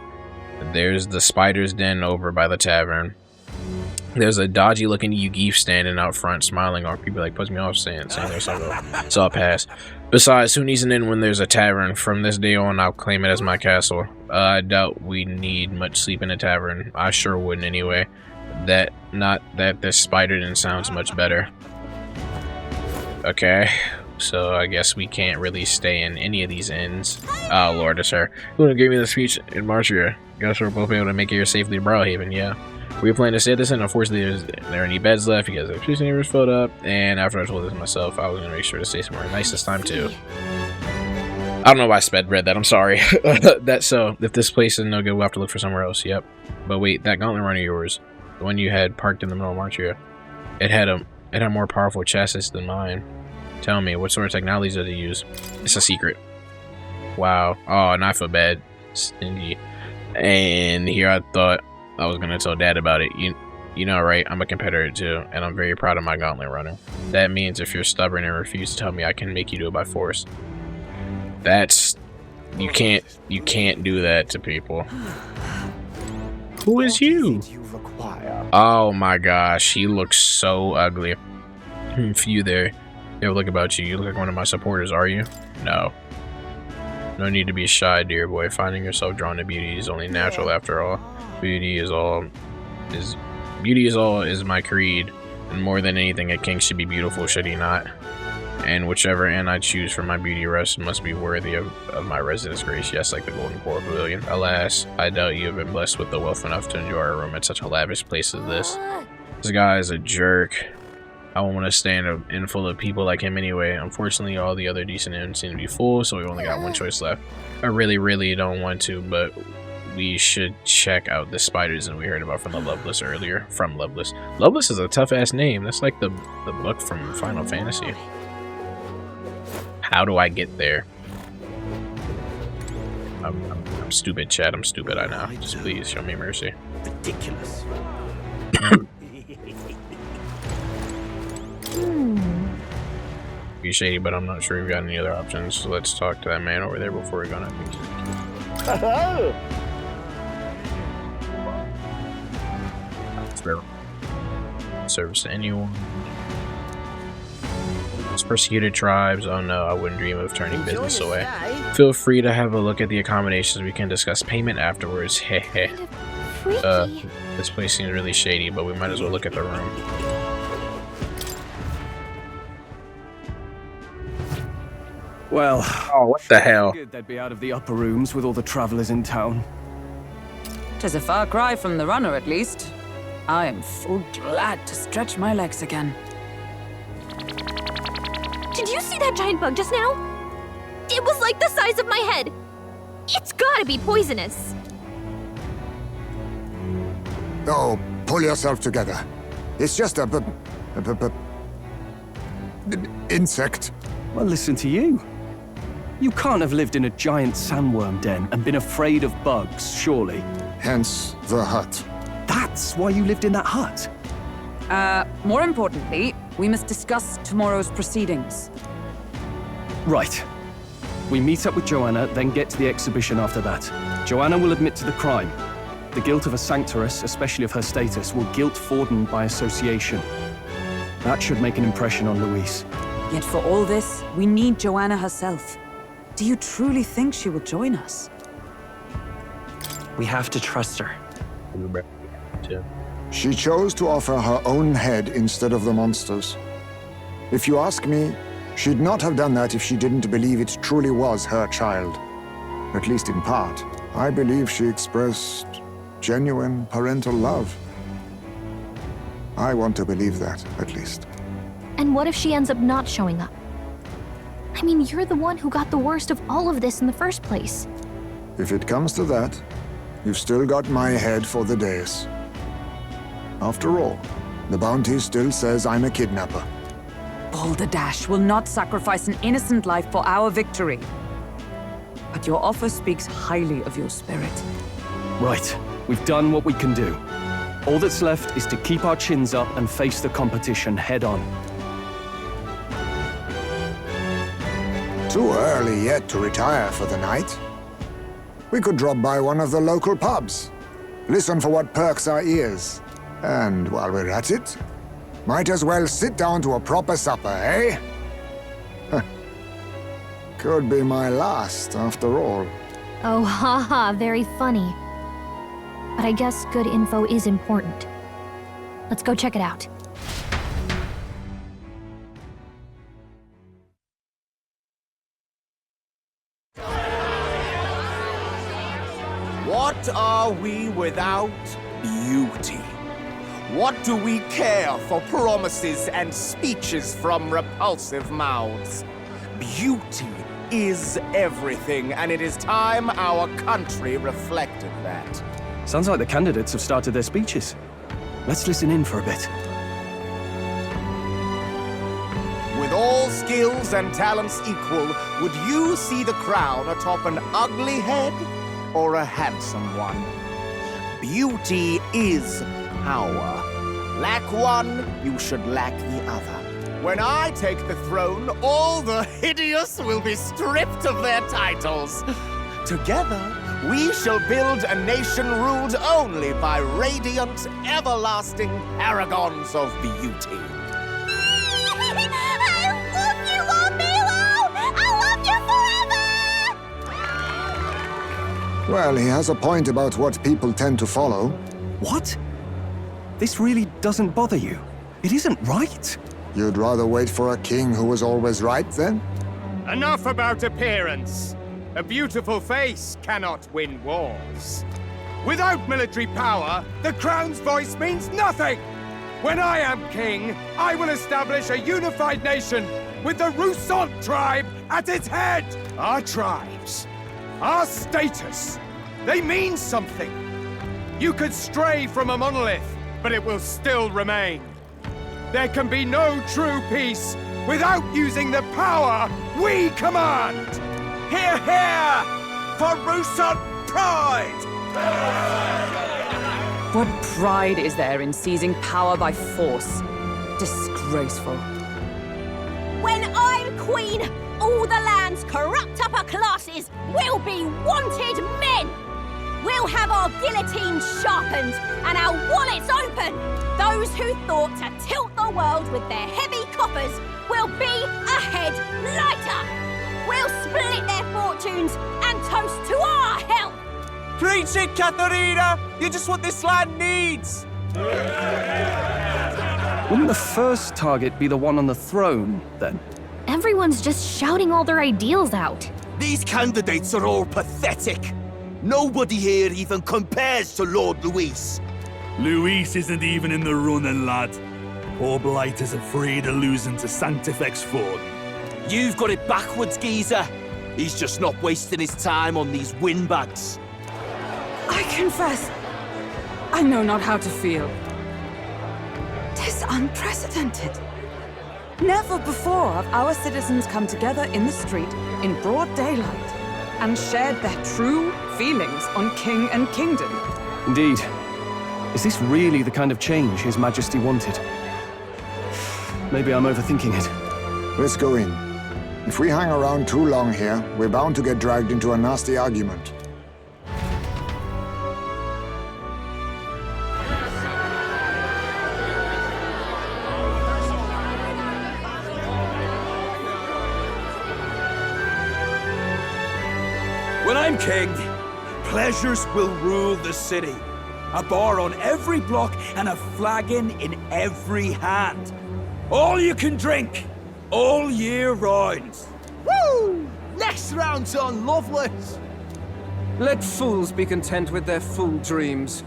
there's the Spider's Den over by the tavern. There's a dodgy-looking Yugif standing out front, smiling on people, like puts me off saying there's something. So I'll pass. Besides, who needs an inn when there's a tavern? From this day on, I'll claim it as my castle. I doubt we need much sleep in a tavern. I sure wouldn't anyway. Not that this Spider Den sounds much better. Okay, so I guess we can't really stay in any of these inns. Oh lord, sir. You wanna give me the speech in Marcia? Guess we're both able to make it here safely to Brawlhaven, yeah. We plan to stay at this inn. Unfortunately, there are any beds left because the prison was filled up, and after I told this myself, I was gonna make sure to stay somewhere nice this time too. I don't know why I read that, I'm sorry. So, if this place is no good, we'll have to look for somewhere else, yep. But wait, that gauntlet run of yours, the one you had parked in the middle of Marcia, it had a more powerful chassis than mine. Tell me, what sort of technology does it use? It's a secret. Wow. Oh, and I feel bad. Stingy. And here I thought I was gonna tell Dad about it. You know, right? I'm a competitor too, and I'm very proud of my gauntlet runner. That means if you're stubborn and refuse to tell me, I can make you do it by force. That's... You can't do that to people. Who is you? Oh my gosh, he looks so ugly. You there. Yo, look about you. You look like one of my supporters, are you? No. No need to be shy, dear boy. Finding yourself drawn to beauty is only natural after all. Beauty is my creed. And more than anything, a king should be beautiful, should he not? And whichever inn I choose for my beauty rest must be worthy of my residence grace, yes, like the Golden Coral Pavilion. Alas, I doubt you have been blessed with the wealth enough to enjoy a room at such a lavish place as this. This guy is a jerk. I won't want to stay in an inn full of people like him anyway. Unfortunately, all the other decent inns seem to be full, so we only got one choice left. I really don't want to, but we should check out the spiders that we heard about from the Loveless earlier. From Loveless. Loveless is a tough-ass name. That's like the book from Final Fantasy. How do I get there? I'm stupid, Chad. I'm stupid, I know. Just please show me mercy. Ridiculous. Be shady, but I'm not sure we've got any other options. So let's talk to that man over there before we go on. Service to anyone. Persecuted tribes. Oh no, I wouldn't dream of turning business away. Feel free to have a look at the accommodations. We can discuss payment afterwards. Hehe. This place seems really shady, but we might as well look at the room. Well, oh, what the hell? They'd be out of the upper rooms with all the travelers in town. 'Tis a far cry from the runner, at least. I am full glad to stretch my legs again. Did you see that giant bug just now? It was like the size of my head. It's gotta be poisonous. Oh, pull yourself together. It's just a insect. Well, listen to you. You can't have lived in a giant sandworm den and been afraid of bugs, surely. Hence the hut. That's why you lived in that hut? More importantly, we must discuss tomorrow's proceedings. Right. We meet up with Joanna, then get to the exhibition after that. Joanna will admit to the crime. The guilt of a sanctoress, especially of her status, will guilt Forden by association. That should make an impression on Louise. Yet for all this, we need Joanna herself. Do you truly think she will join us? We have to trust her. She chose to offer her own head instead of the monster's. If you ask me, she'd not have done that if she didn't believe it truly was her child. At least in part. I believe she expressed genuine parental love. I want to believe that, at least. And what if she ends up not showing up? I mean, you're the one who got the worst of all of this in the first place. If it comes to that, you've still got my head for the days. After all, the bounty still says I'm a kidnapper. Balderdash will not sacrifice an innocent life for our victory. But your offer speaks highly of your spirit. Right. We've done what we can do. All that's left is to keep our chins up and face the competition head on. Too early yet to retire for the night. We could drop by one of the local pubs. Listen for what perks our ears. And while we're at it, might as well sit down to a proper supper, eh? Could be my last, after all. Oh, haha, very funny. But I guess good info is important. Let's go check it out. What are we without beauty? What do we care for promises and speeches from repulsive mouths? Beauty is everything, and it is time our country reflected that. Sounds like the candidates have started their speeches. Let's listen in for a bit. With all skills and talents equal, would you see the crown atop an ugly head or a handsome one? Beauty is power. Lack one, you should lack the other. When I take the throne, all the hideous will be stripped of their titles. Together, we shall build a nation ruled only by radiant, everlasting paragons of beauty. I love you, Milo! I love you forever! Well, he has a point about what people tend to follow. What? This really doesn't bother you? It isn't right. You'd rather wait for a king who was always right, then? Enough about appearance. A beautiful face cannot win wars. Without military power, the crown's voice means nothing! When I am king, I will establish a unified nation with the Rousant tribe at its head! Our tribes, our status, they mean something. You could stray from a monolith, but it will still remain. There can be no true peace without using the power we command! Hear, hear! For Rousant pride! What pride is there in seizing power by force? Disgraceful. When I'm queen, all the land's corrupt upper classes will be wanted men! We'll have our guillotines sharpened and our wallets open! Those who thought to tilt the world with their heavy coppers will be a head lighter! We'll split their fortunes and toast to our health! Preach it, Katharina! You're just what this land needs! Wouldn't the first target be the one on the throne, then? Everyone's just shouting all their ideals out. These candidates are all pathetic. Nobody here even compares to Lord Luis. Luis isn't even in the running, lad. Poor Blight is afraid of losing to Sanctifex Ford. You've got it backwards, geezer. He's just not wasting his time on these windbags. I confess, I know not how to feel. 'Tis unprecedented. Never before have our citizens come together in the street in broad daylight and shared their true feelings on king and kingdom. Indeed. Is this really the kind of change His Majesty wanted? Maybe I'm overthinking it. Let's go in. If we hang around too long here, we're bound to get dragged into a nasty argument. When I'm king, pleasures will rule the city. A bar on every block and a flagon in every hand. All you can drink, all year round. Woo! Next round's on Loveless! Let fools be content with their fool dreams.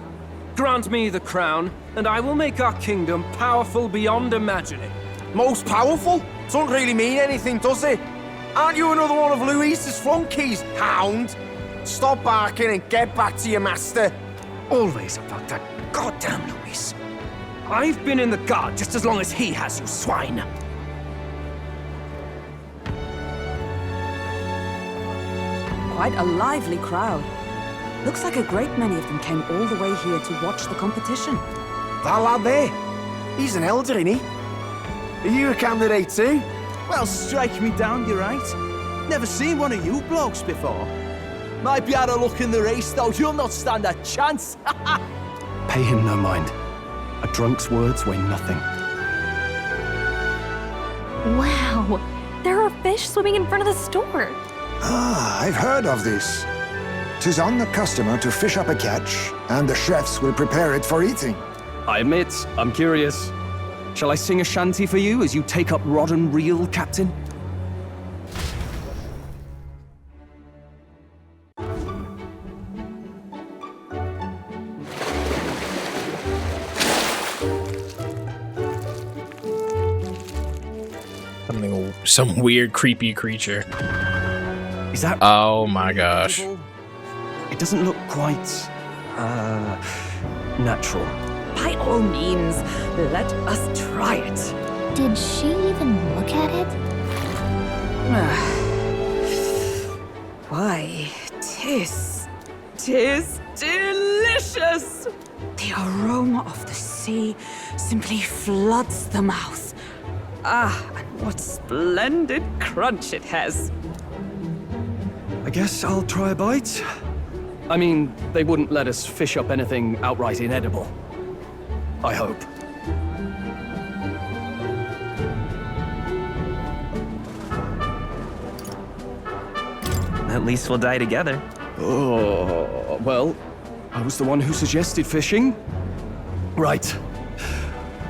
Grant me the crown, and I will make our kingdom powerful beyond imagining. Most powerful? Doesn't really mean anything, does it? Aren't you another one of Luis's flunkies, hound? Stop barking and get back to your master. Always about that goddamn Luis. I've been in the guard just as long as he has, you swine. Quite a lively crowd. Looks like a great many of them came all the way here to watch the competition. That lad there, he's an elder, isn't he? Are you a candidate too? Well, strike me down, you're right. Never seen one of you blokes before. Might be out of luck in the race, though. You'll not stand a chance. Pay him no mind. A drunk's words weigh nothing. Wow, there are fish swimming in front of the store. Ah, I've heard of this. 'Tis on the customer to fish up a catch, and the chefs will prepare it for eating. I admit, I'm curious. Shall I sing a shanty for you as you take up rod and reel, Captain? some weird, creepy creature. Is that... Oh my gosh. It doesn't look quite... natural. By all means, let us try it. Did she even look at it? Why, tis delicious! The aroma of the sea simply floods the mouth. Ah, and what splendid crunch it has. I guess I'll try a bite. I mean, they wouldn't let us fish up anything outright inedible. I hope. At least we'll die together. Oh, well, I was the one who suggested fishing. Right.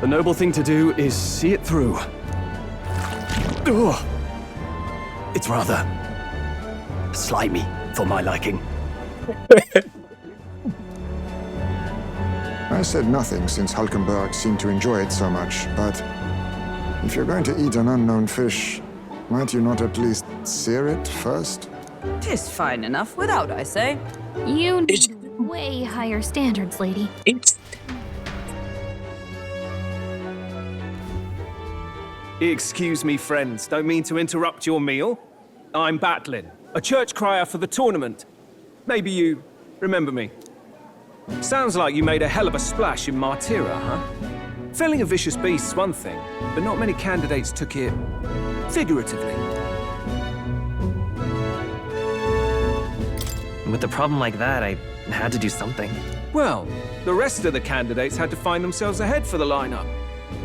The noble thing to do is see it through. Oh, it's rather slimy for my liking. I said nothing since Hulkenberg seemed to enjoy it so much, but if you're going to eat an unknown fish, might you not at least sear it first? 'Tis fine enough without, I say. You need way higher standards, lady. Excuse me, friends. Don't mean to interrupt your meal. I'm Batlin, a church crier for the tournament. Maybe you remember me. Sounds like you made a hell of a splash in Martira, huh? Felling a vicious beast's one thing, but not many candidates took it figuratively. With a problem like that, I had to do something. Well, the rest of the candidates had to find themselves a head for the lineup.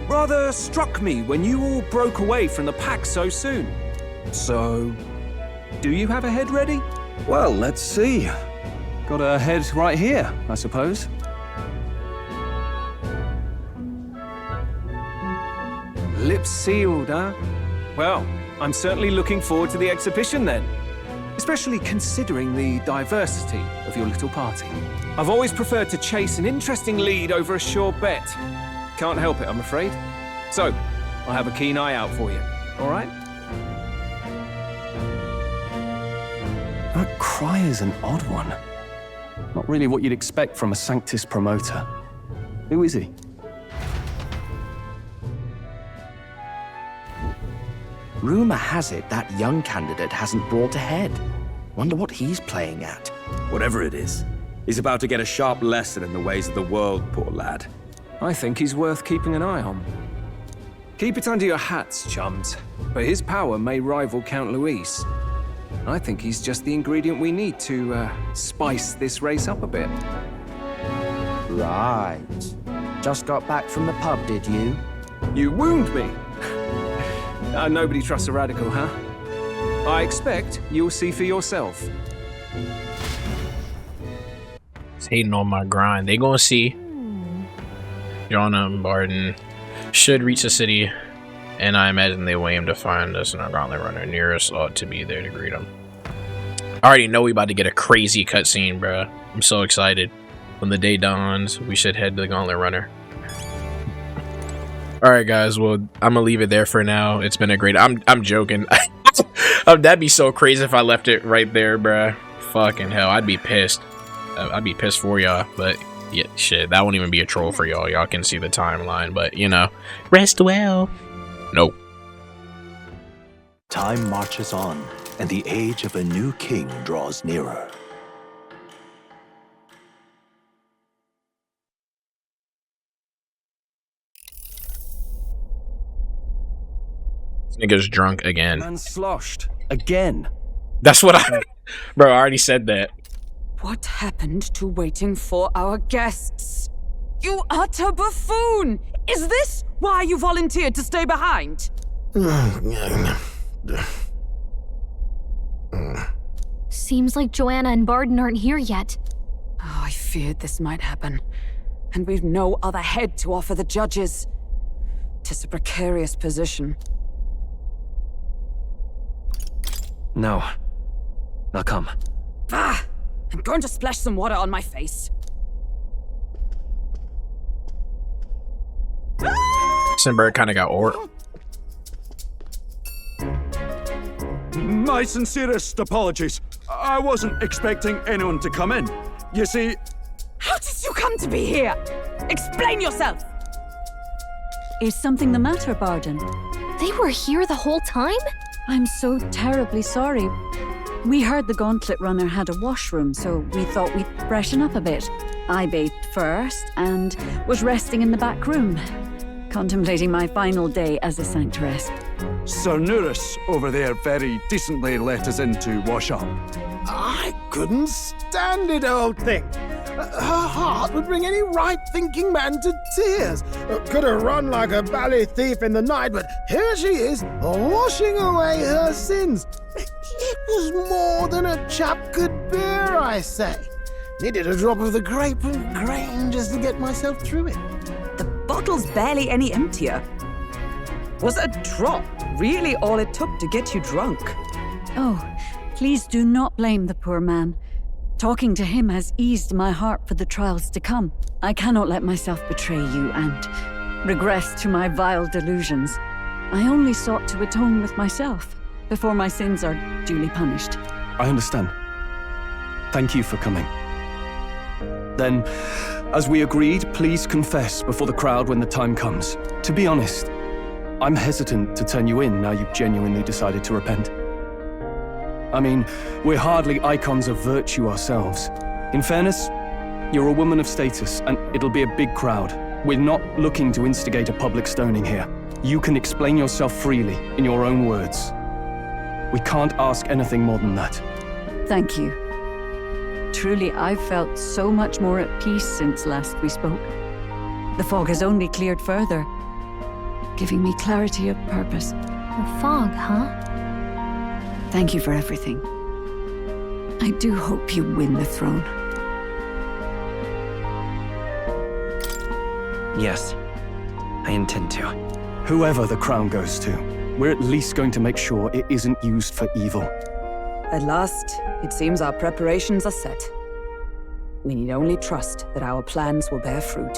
Rather struck me when you all broke away from the pack so soon. So, do you have a head ready? Well, let's see. Got a head right here, I suppose. Lips sealed, huh? Well, I'm certainly looking forward to the exhibition then. Especially considering the diversity of your little party. I've always preferred to chase an interesting lead over a sure bet. Can't help it, I'm afraid. So, I'll have a keen eye out for you, all right? That cry is an odd one. Not really what you'd expect from a Sanctus promoter. Who is he? Rumor has it that young candidate hasn't brought a head. Wonder what he's playing at. Whatever it is, he's about to get a sharp lesson in the ways of the world, poor lad. I think he's worth keeping an eye on. Keep it under your hats, chums, but his power may rival Count Luis. I think he's just the ingredient we need to spice this race up a bit. Right. Just got back from the pub, did you? You wound me! Nobody trusts a radical, huh? I expect you'll see for yourself. It's hating on my grind. They gonna see. Joanna and Barden should reach the city, and I imagine they will aim to find us, and our gauntlet runner nearest ought to be there to greet them. I already know we about to get a crazy cutscene, bruh. I'm so excited. When the day dawns, we should head to the gauntlet runner. Alright guys, well, I'm gonna leave it there for now. It's been a great... I'm joking. That'd be so crazy if I left it right there, bruh. Fucking hell, I'd be pissed. I'd be pissed for y'all, but yeah, shit, that won't even be a troll for y'all. Y'all can see the timeline, but you know, rest well. Nope. Time marches on, and the age of a new king draws nearer. This nigga's drunk again. Man sloshed. Again. That's what I... Bro, I already said that. What happened to waiting for our guests? You utter buffoon! Is this why you volunteered to stay behind? Seems like Joanna and Barden aren't here yet. Oh, I feared this might happen. And we've no other head to offer the judges. 'Tis a precarious position. No. They'll come. Ah! I'm going to splash some water on my face. Sinbird kind of got My sincerest apologies. I wasn't expecting anyone to come in. You see... How did you come to be here? Explain yourself! Is something the matter, Barden? They were here the whole time? I'm so terribly sorry. We heard the Gauntlet Runner had a washroom, so we thought we'd freshen up a bit. I bathed first and was resting in the back room, contemplating my final day as a sanctress. Sir Nuris over there very decently let us in to wash up. I couldn't stand it, old thing. Her heart would bring any right-thinking man to tears. Could have run like a bally thief in the night, but here she is, washing away her sins. It was more than a chap could bear, I say. Needed a drop of the grape and grain just to get myself through it. The bottle's barely any emptier. Was a drop really all it took to get you drunk? Oh, please do not blame the poor man. Talking to him has eased my heart for the trials to come. I cannot let myself betray you and regress to my vile delusions. I only sought to atone with myself before my sins are duly punished. I understand. Thank you for coming. Then, as we agreed, please confess before the crowd when the time comes. To be honest, I'm hesitant to turn you in now you've genuinely decided to repent. I mean, we're hardly icons of virtue ourselves. In fairness, you're a woman of status, and it'll be a big crowd. We're not looking to instigate a public stoning here. You can explain yourself freely, in your own words. We can't ask anything more than that. Thank you. Truly, I've felt so much more at peace since last we spoke. The fog has only cleared further, giving me clarity of purpose. The fog, huh? Thank you for everything. I do hope you win the throne. Yes, I intend to. Whoever the crown goes to, we're at least going to make sure it isn't used for evil. At last, it seems our preparations are set. We need only trust that our plans will bear fruit.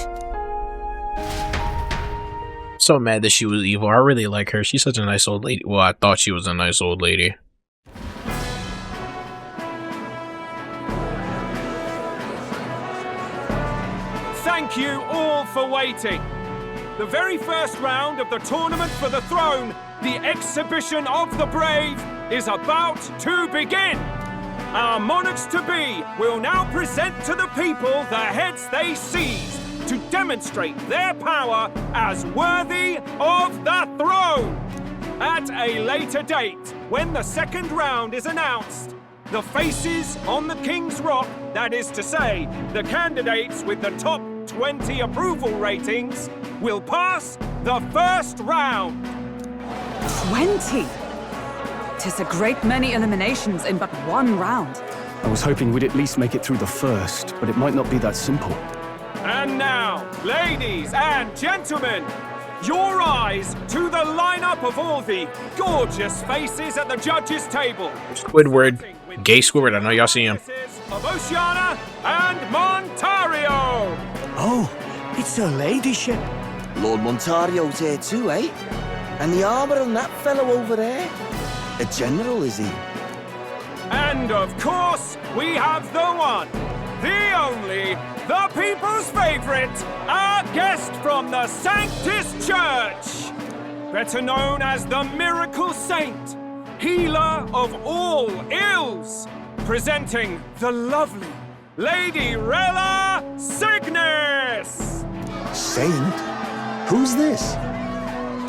So mad that she was evil. I really like her. She's such a nice old lady. Well, I thought she was a nice old lady. Thank you all for waiting. The very first round of the Tournament for the Throne, the Exhibition of the Brave, is about to begin. Our monarchs-to-be will now present to the people the heads they seized to demonstrate their power as worthy of the throne. At a later date, when the second round is announced, the faces on the King's Rock, that is to say, the candidates with the top 20 approval ratings, will pass the first round. 20? 'Tis a great many eliminations in but one round. I was hoping we'd at least make it through the first, but it might not be that simple. And now, ladies and gentlemen, your eyes to the lineup of all the gorgeous faces at the judges' table. Squidward, gay Squidward, I know y'all see him. Of Oceana and Montario. Oh, it's her ladyship. Lord Montario's here too, eh? And the armor on that fellow over there? A general, is he? And of course, we have the one, the only, the people's favorite, our guest from the Sanctus Church. Better known as the Miracle Saint, healer of all ills. Presenting the lovely Lady Rella Cygnus! Saint? Who's this?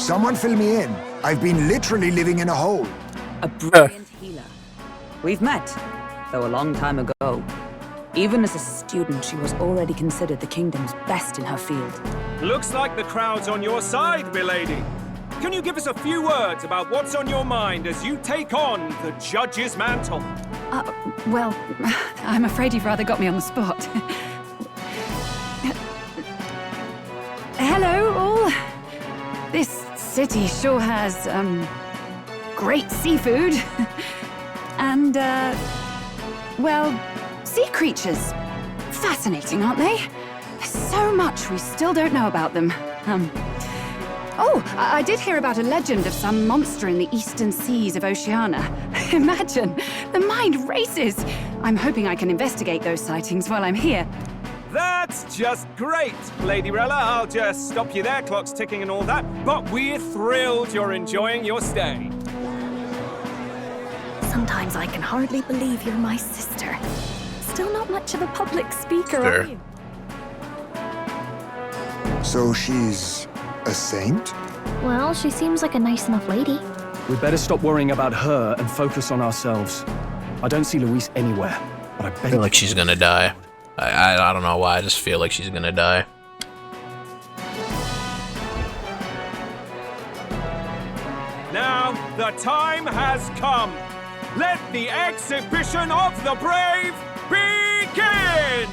Someone fill me in. I've been literally living in a hole. A brilliant healer. We've met, though a long time ago. Even as a student, she was already considered the kingdom's best in her field. Looks like the crowd's on your side, milady. Can you give us a few words about what's on your mind as you take on the judge's mantle? Well, I'm afraid you've rather got me on the spot. Hello, all. This city sure has, great seafood. And, well, sea creatures. Fascinating, aren't they? There's so much we still don't know about them. Oh, I did hear about a legend of some monster in the eastern seas of Oceania. Imagine! The mind races! I'm hoping I can investigate those sightings while I'm here. That's just great, Lady Rella. I'll just stop you there, clock's ticking and all that. But we're thrilled you're enjoying your stay. Sometimes I can hardly believe you're my sister. Still not much of a public speaker, are you? So she's a saint? Well, she seems like a nice enough lady. We'd better stop worrying about her and focus on ourselves. I don't see Luis anywhere, but I feel like she's gonna die. I don't know why, I just feel like she's gonna die. Now, the time has come. Let the exhibition of the brave begin!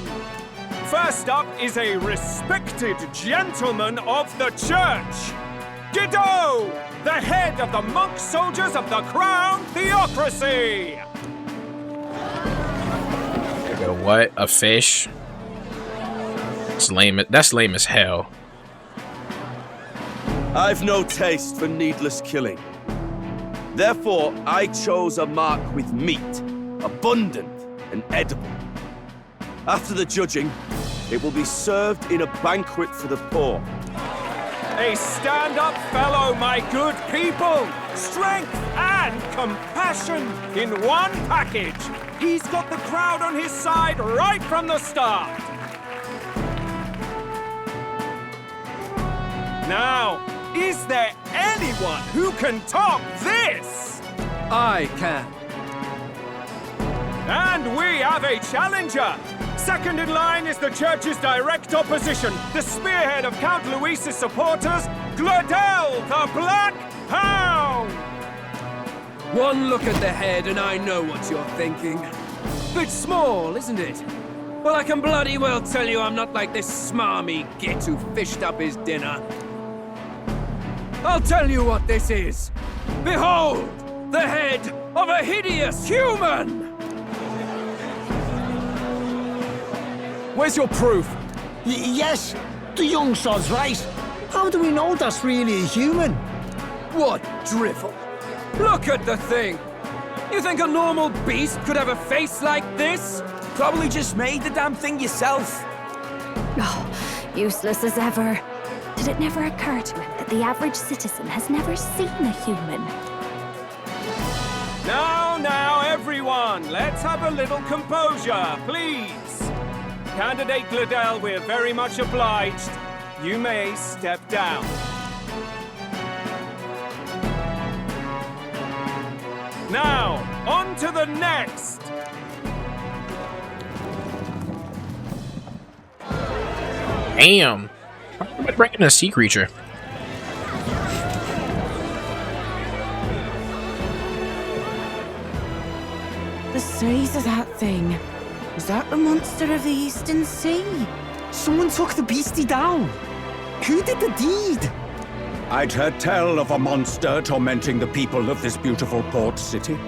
First up is a respected gentleman of the church. Guido, the head of the monk soldiers of the Crown Theocracy! What? A fish? It's lame. That's lame as hell. I've no taste for needless killing. Therefore, I chose a mark with meat, abundant and edible. After the judging, it will be served in a banquet for the poor. A stand-up fellow, my good people! Strength and compassion in one package! He's got the crowd on his side right from the start! Now, is there anyone who can top this? I can. And we have a challenger! Second in line is the church's direct opposition, the spearhead of Count Luis's supporters, Gladel the Black Hound! One look at the head and I know what you're thinking. Bit small, isn't it? Well, I can bloody well tell you I'm not like this smarmy git who fished up his dinner. I'll tell you what this is. Behold, the head of a hideous human! Where's your proof? Yes, the young sod's right. How do we know that's really a human? What drivel? Look at the thing! You think a normal beast could have a face like this? Probably just made the damn thing yourself. Oh, useless as ever. Did it never occur to him that the average citizen has never seen a human? Now, everyone, let's have a little composure, please. Candidate Gladel, we're very much obliged. You may step down. Now, on to the next! Damn! Why am I bringing a sea creature? The size of that thing. Is that the monster of the Eastern Sea? Someone took the beastie down. Who did the deed? I'd heard tell of a monster tormenting the people of this beautiful port city.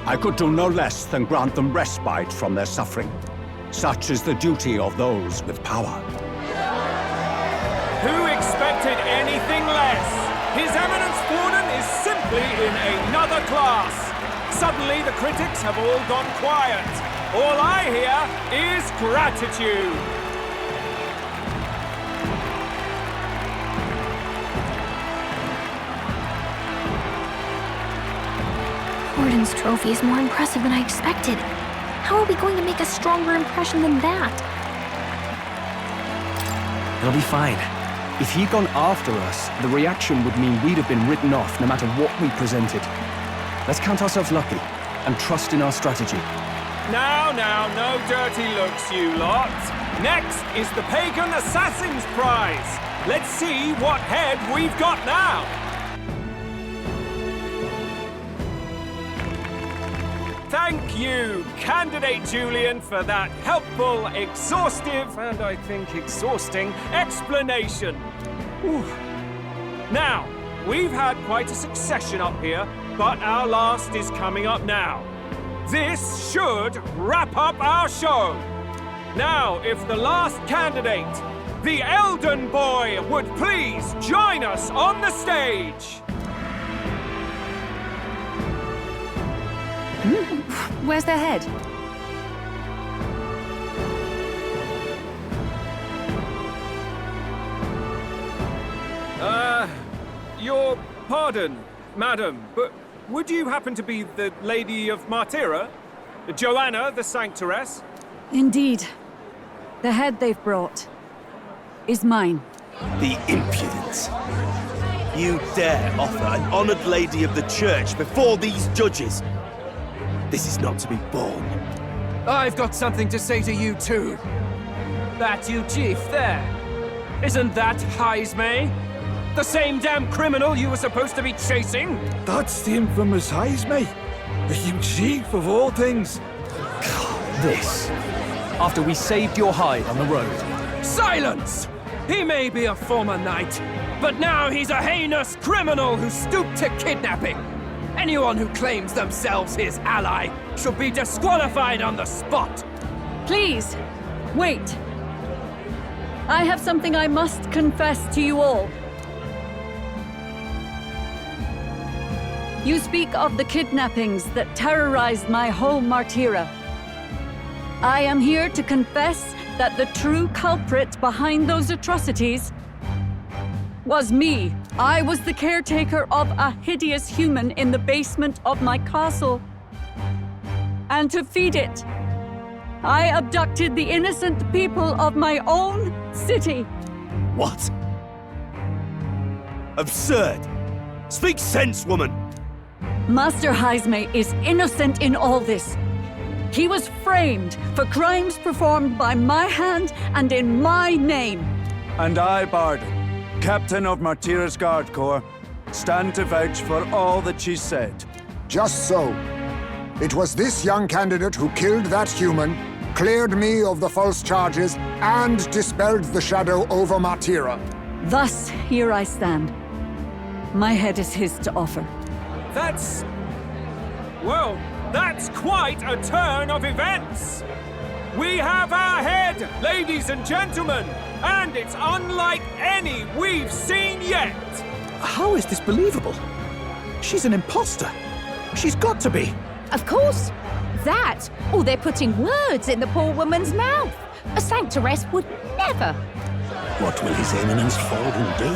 I could do no less than grant them respite from their suffering. Such is the duty of those with power. Who expected anything less? His Eminence Warden is simply in another class. Suddenly the critics have all gone quiet. All I hear is gratitude. Warden's trophy is more impressive than I expected. How are we going to make a stronger impression than that? It'll be fine. If he'd gone after us, the reaction would mean we'd have been written off no matter what we presented. Let's count ourselves lucky and trust in our strategy. Now, no dirty looks, you lot. Next is the Pagan Assassin's Prize. Let's see what head we've got now. Thank you, Candidate Julian, for that helpful, exhaustive, and I think exhausting explanation. Whew. Now, we've had quite a succession up here, but our last is coming up now. This should wrap up our show. Now, if the last candidate, the Elden Boy, would please join us on the stage. Where's their head? Your pardon, madam, but would you happen to be the Lady of Martyra? Joanna, the Sanctoress? Indeed. The head they've brought is mine. The impudence. You dare offer an honored lady of the church before these judges? This is not to be borne. I've got something to say to you too. That you chief there. Isn't that Heismay? The same damn criminal you were supposed to be chasing? That's the infamous Heismay. The you chief of all things. This. After we saved your hide on the road. Silence! He may be a former knight, but now he's a heinous criminal who stooped to kidnapping. Anyone who claims themselves his ally should be disqualified on the spot. Please, wait. I have something I must confess to you all. You speak of the kidnappings that terrorized my home, Martyra. I am here to confess that the true culprit behind those atrocities was me. I was the caretaker of a hideous human in the basement of my castle. And to feed it, I abducted the innocent people of my own city. What? Absurd! Speak sense, woman! Master Heismay is innocent in all this. He was framed for crimes performed by my hand and in my name. And I, Barden, Captain of Martyra's Guard Corps, stand to vouch for all that she said. Just so. It was this young candidate who killed that human, cleared me of the false charges, and dispelled the shadow over Martyra. Thus, here I stand. My head is his to offer. That's... well, that's quite a turn of events! We have our head, ladies and gentlemen, and it's unlike any we've seen yet! How is this believable? She's an imposter. She's got to be. Of course. That, or they're putting words in the poor woman's mouth. A Sanctoress would never. What will His Eminence Forden do?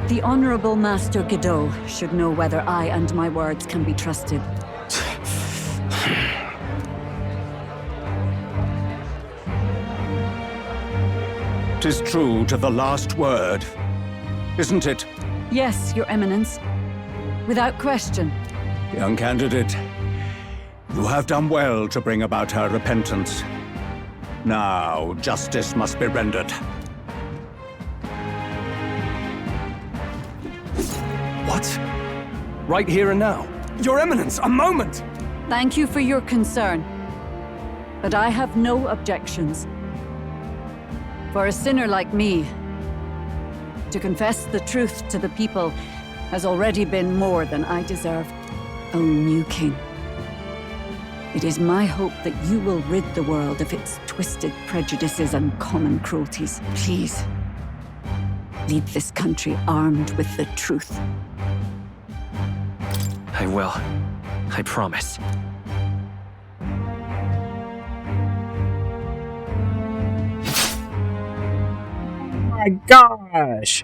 The Honorable Master Godot should know whether I and my words can be trusted. 'Tis true to the last word, isn't it? Yes, Your Eminence. Without question. Young candidate, you have done well to bring about her repentance. Now, justice must be rendered. What? Right here and now? Your Eminence, a moment! Thank you for your concern. But I have no objections. For a sinner like me, to confess the truth to the people has already been more than I deserve. O new king, it is my hope that you will rid the world of its twisted prejudices and common cruelties. Please, lead this country armed with the truth. I will. I promise. My gosh.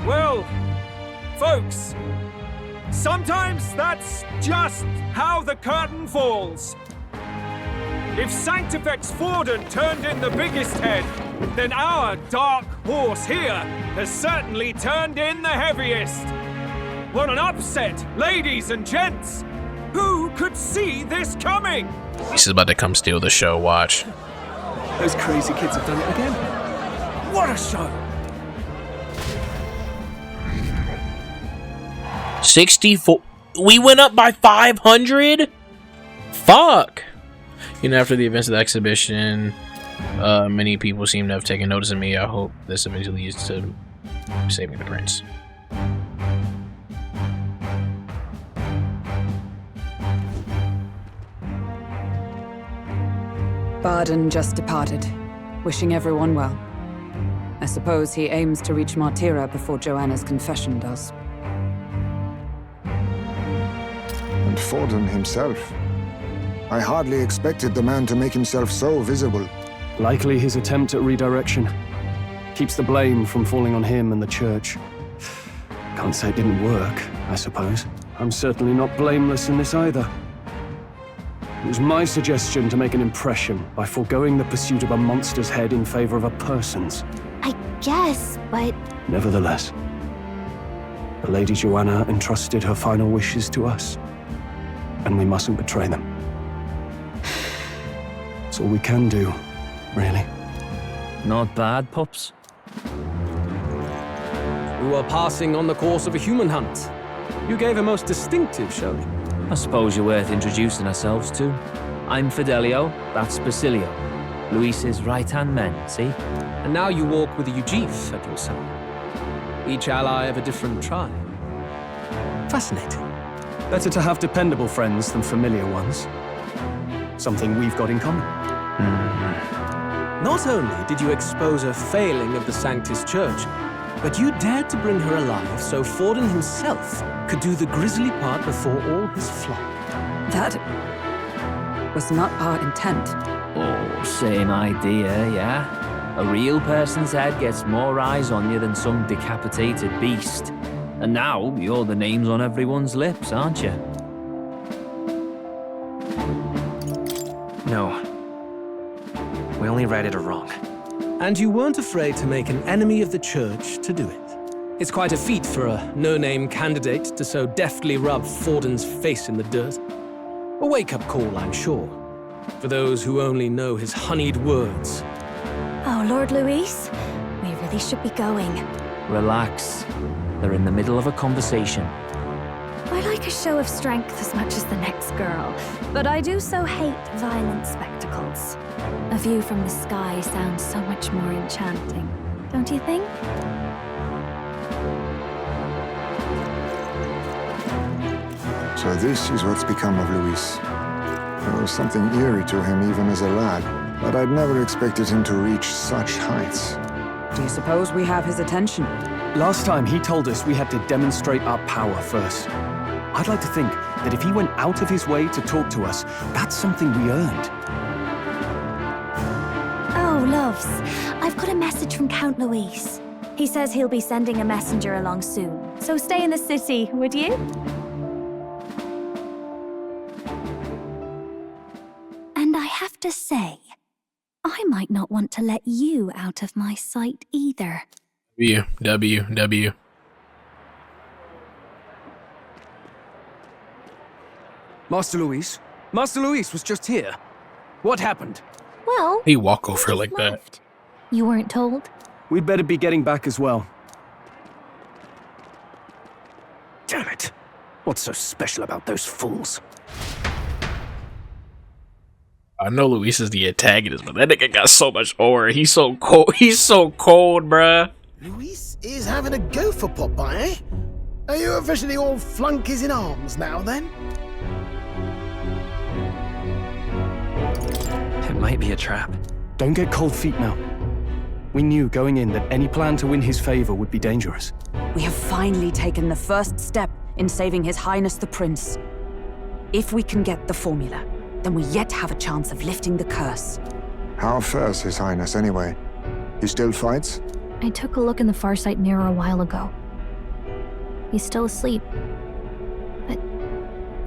Well, folks, sometimes that's just how the curtain falls. If Sanctifex Forden turned in the biggest head, then our dark horse here has certainly turned in the heaviest. What an upset, ladies and gents! Who could see this coming? He's about to come steal the show, watch. Those crazy kids have done it again. What a show! 64. We went up by 500? Fuck! You know, after the events of the exhibition, many people seem to have taken notice of me. I hope this eventually leads to saving the prince. Barden just departed, wishing everyone well. I suppose he aims to reach Martira before Joanna's confession does. And Forden himself. I hardly expected the man to make himself so visible. Likely his attempt at redirection. Keeps the blame from falling on him and the church. Can't say it didn't work, I suppose. I'm certainly not blameless in this either. It was my suggestion to make an impression by foregoing the pursuit of a monster's head in favor of a person's. I guess, but... Nevertheless, the Lady Joanna entrusted her final wishes to us, and we mustn't betray them. That's all we can do, really. Not bad, pups. We were passing on the course of a human hunt. You gave a most distinctive showing. I suppose you're worth introducing ourselves to. I'm Fidelio, that's Basilio. Luis's right-hand men, see? And now you walk with a Ujif at your side. Each ally of a different tribe. Fascinating. Better to have dependable friends than familiar ones. Something we've got in common. Not only did you expose a failing of the Sanctus Church, but you dared to bring her alive so Forden himself could do the grisly part before all his flock. That was not our intent. Oh, same idea, yeah? A real person's head gets more eyes on you than some decapitated beast. And now, you're the names on everyone's lips, aren't you? No. We only read it wrong. And you weren't afraid to make an enemy of the church to do it. It's quite a feat for a no-name candidate to so deftly rub Forden's face in the dirt. A wake-up call, I'm sure, for those who only know his honeyed words. Oh, Lord Luis, we really should be going. Relax. They're in the middle of a conversation. I like a show of strength as much as the next girl, but I do so hate violent spectacles. A view from the sky sounds so much more enchanting, don't you think? So this is what's become of Luis. There was something eerie to him even as a lad, but I'd never expected him to reach such heights. Do you suppose we have his attention? Last time he told us we had to demonstrate our power first. I'd like to think that if he went out of his way to talk to us, that's something we earned. Oh, loves, I've got a message from Count Luis. He says he'll be sending a messenger along soon, so stay in the city, would you? And I have to say, I might not want to let you out of my sight either. W. Master Luis? Master Luis was just here. What happened? Well, He walk over like that. you weren't told? We'd better be getting back as well. Damn it. What's so special about those fools? I know Luis is the antagonist, but that nigga got so much aura. He's so cold. He's so cold, bruh. Luis is having a go for Popeye, eh? Are you officially all flunkies in arms now, then? It might be a trap. Don't get cold feet now. We knew going in that any plan to win his favor would be dangerous. We have finally taken the first step in saving His Highness the Prince. If we can get the formula, then we yet have a chance of lifting the curse. How fares His Highness, anyway? He still fights? I took a look in the Farsight mirror a while ago. He's still asleep. But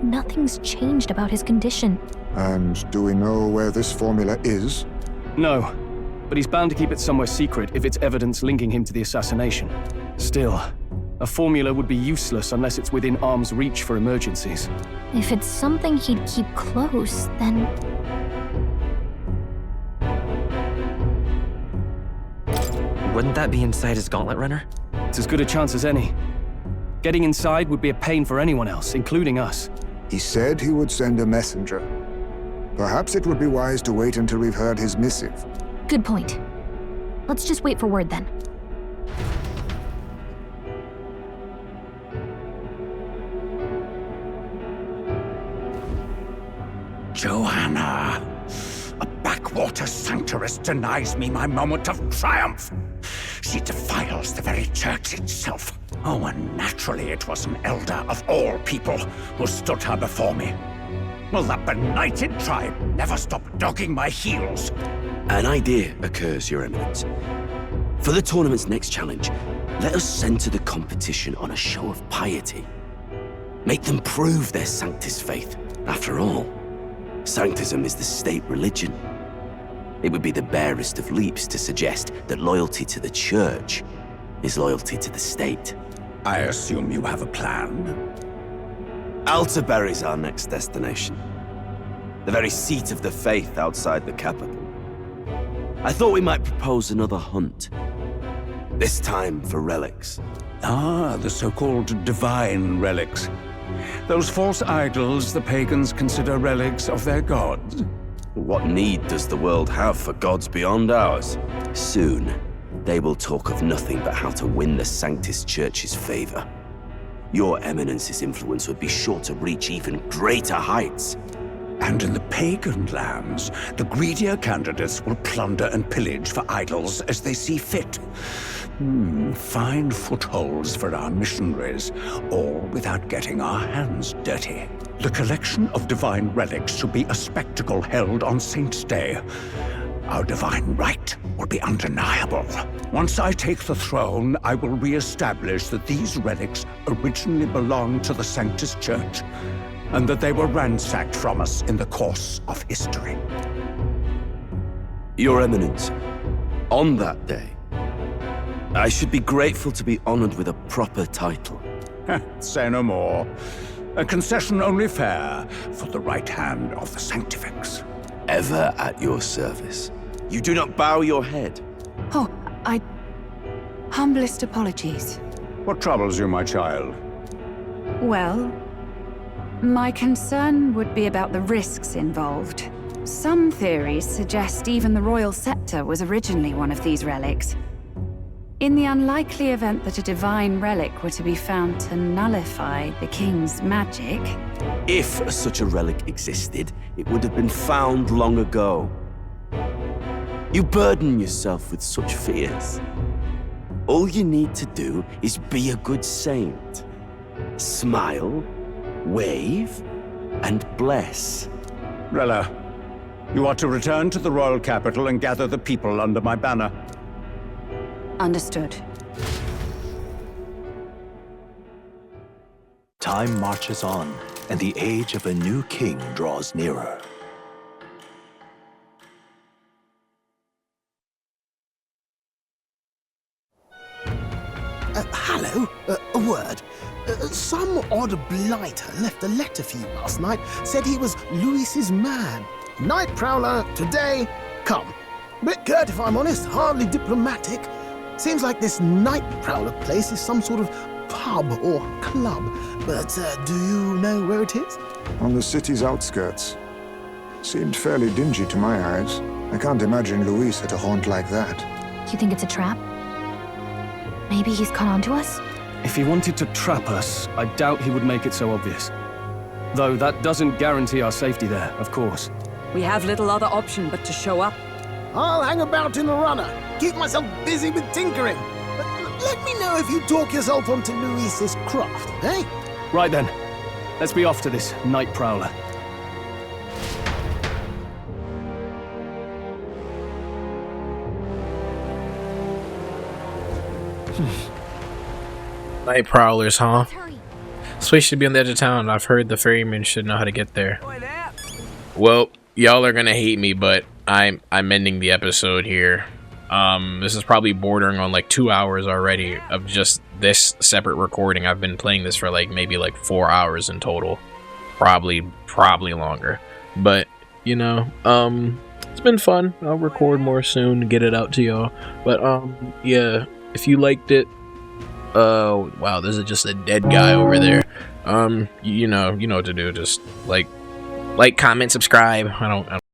nothing's changed about his condition. And do we know where this formula is? No, but he's bound to keep it somewhere secret if it's evidence linking him to the assassination. Still, a formula would be useless unless it's within arm's reach for emergencies. If it's something he'd keep close, then... Wouldn't that be inside his gauntlet runner? It's as good a chance as any. Getting inside would be a pain for anyone else, including us. He said he would send a messenger. Perhaps it would be wise to wait until we've heard his missive. Good point. Let's just wait for word then. Joanna, a backwater sanctuarist denies me my moment of triumph. She defiles the very church itself. Oh, and naturally it was an elder of all people who stood her before me. Will that benighted tribe never stop dogging my heels? An idea occurs, Your Eminence. For the tournament's next challenge, let us center the competition on a show of piety. Make them prove their Sanctus faith. After all, Sanctism is the state religion. It would be the barest of leaps to suggest that loyalty to the church is loyalty to the state. I assume you have a plan? Altaberry's our next destination. The very seat of the faith outside the capital. I thought we might propose another hunt. This time for relics. Ah, the so-called divine relics. Those false idols the pagans consider relics of their gods. What need does the world have for gods beyond ours? Soon, they will talk of nothing but how to win the Sanctus Church's favor. Your Eminence's influence would be sure to reach even greater heights. And in the pagan lands, the greedier candidates will plunder and pillage for idols as they see fit. Fine footholds for our missionaries, all without getting our hands dirty. The collection of divine relics should be a spectacle held on Saint's Day. Our divine right will be undeniable. Once I take the throne, I will re-establish that these relics originally belonged to the Sanctus Church, and that they were ransacked from us in the course of history. Your Eminence, on that day, I should be grateful to be honored with a proper title. Say no more. A concession only fair for the right hand of the Sanctifex. Ever at your service. You do not bow your head. Oh, humblest apologies. What troubles you, my child? Well, my concern would be about the risks involved. Some theories suggest even the royal scepter was originally one of these relics. In the unlikely event that a divine relic were to be found to nullify the king's magic... If such a relic existed, it would have been found long ago. You burden yourself with such fears. All you need to do is be a good saint. Smile, wave, and bless. Rella, you are to return to the royal capital and gather the people under my banner. Understood. Time marches on, and the age of a new king draws nearer. Hello? A word. Some odd blighter left a letter for you last night. Said he was Louis's man. Night Prowler, today, come. Bit curt if I'm honest, hardly diplomatic. Seems like this Night Prowler place is some sort of pub or club. But do you know where it is? On the city's outskirts. Seemed fairly dingy to my eyes. I can't imagine Louis at a haunt like that. You think it's a trap? Maybe he's caught on to us? If he wanted to trap us, I doubt he would make it so obvious. Though that doesn't guarantee our safety there, of course. We have little other option but to show up. I'll hang about in the runner. Keep myself busy with tinkering. But let me know if you talk yourself onto Louis's craft, eh? Right then. Let's be off to this Night Prowler. Night Prowlers, huh? Switch should be on the edge of town. I've heard the ferryman should know how to get there. Well, y'all are gonna hate me, but I'm ending the episode here. This is probably bordering on like 2 hours already of just this separate recording. I've been playing this for like maybe like 4 hours in total, probably longer. But you know, it's been fun. I'll record more soon, get it out to y'all. But yeah, if you liked it, wow, this is just a dead guy over there. You know what to do. Just like, comment, subscribe. I don't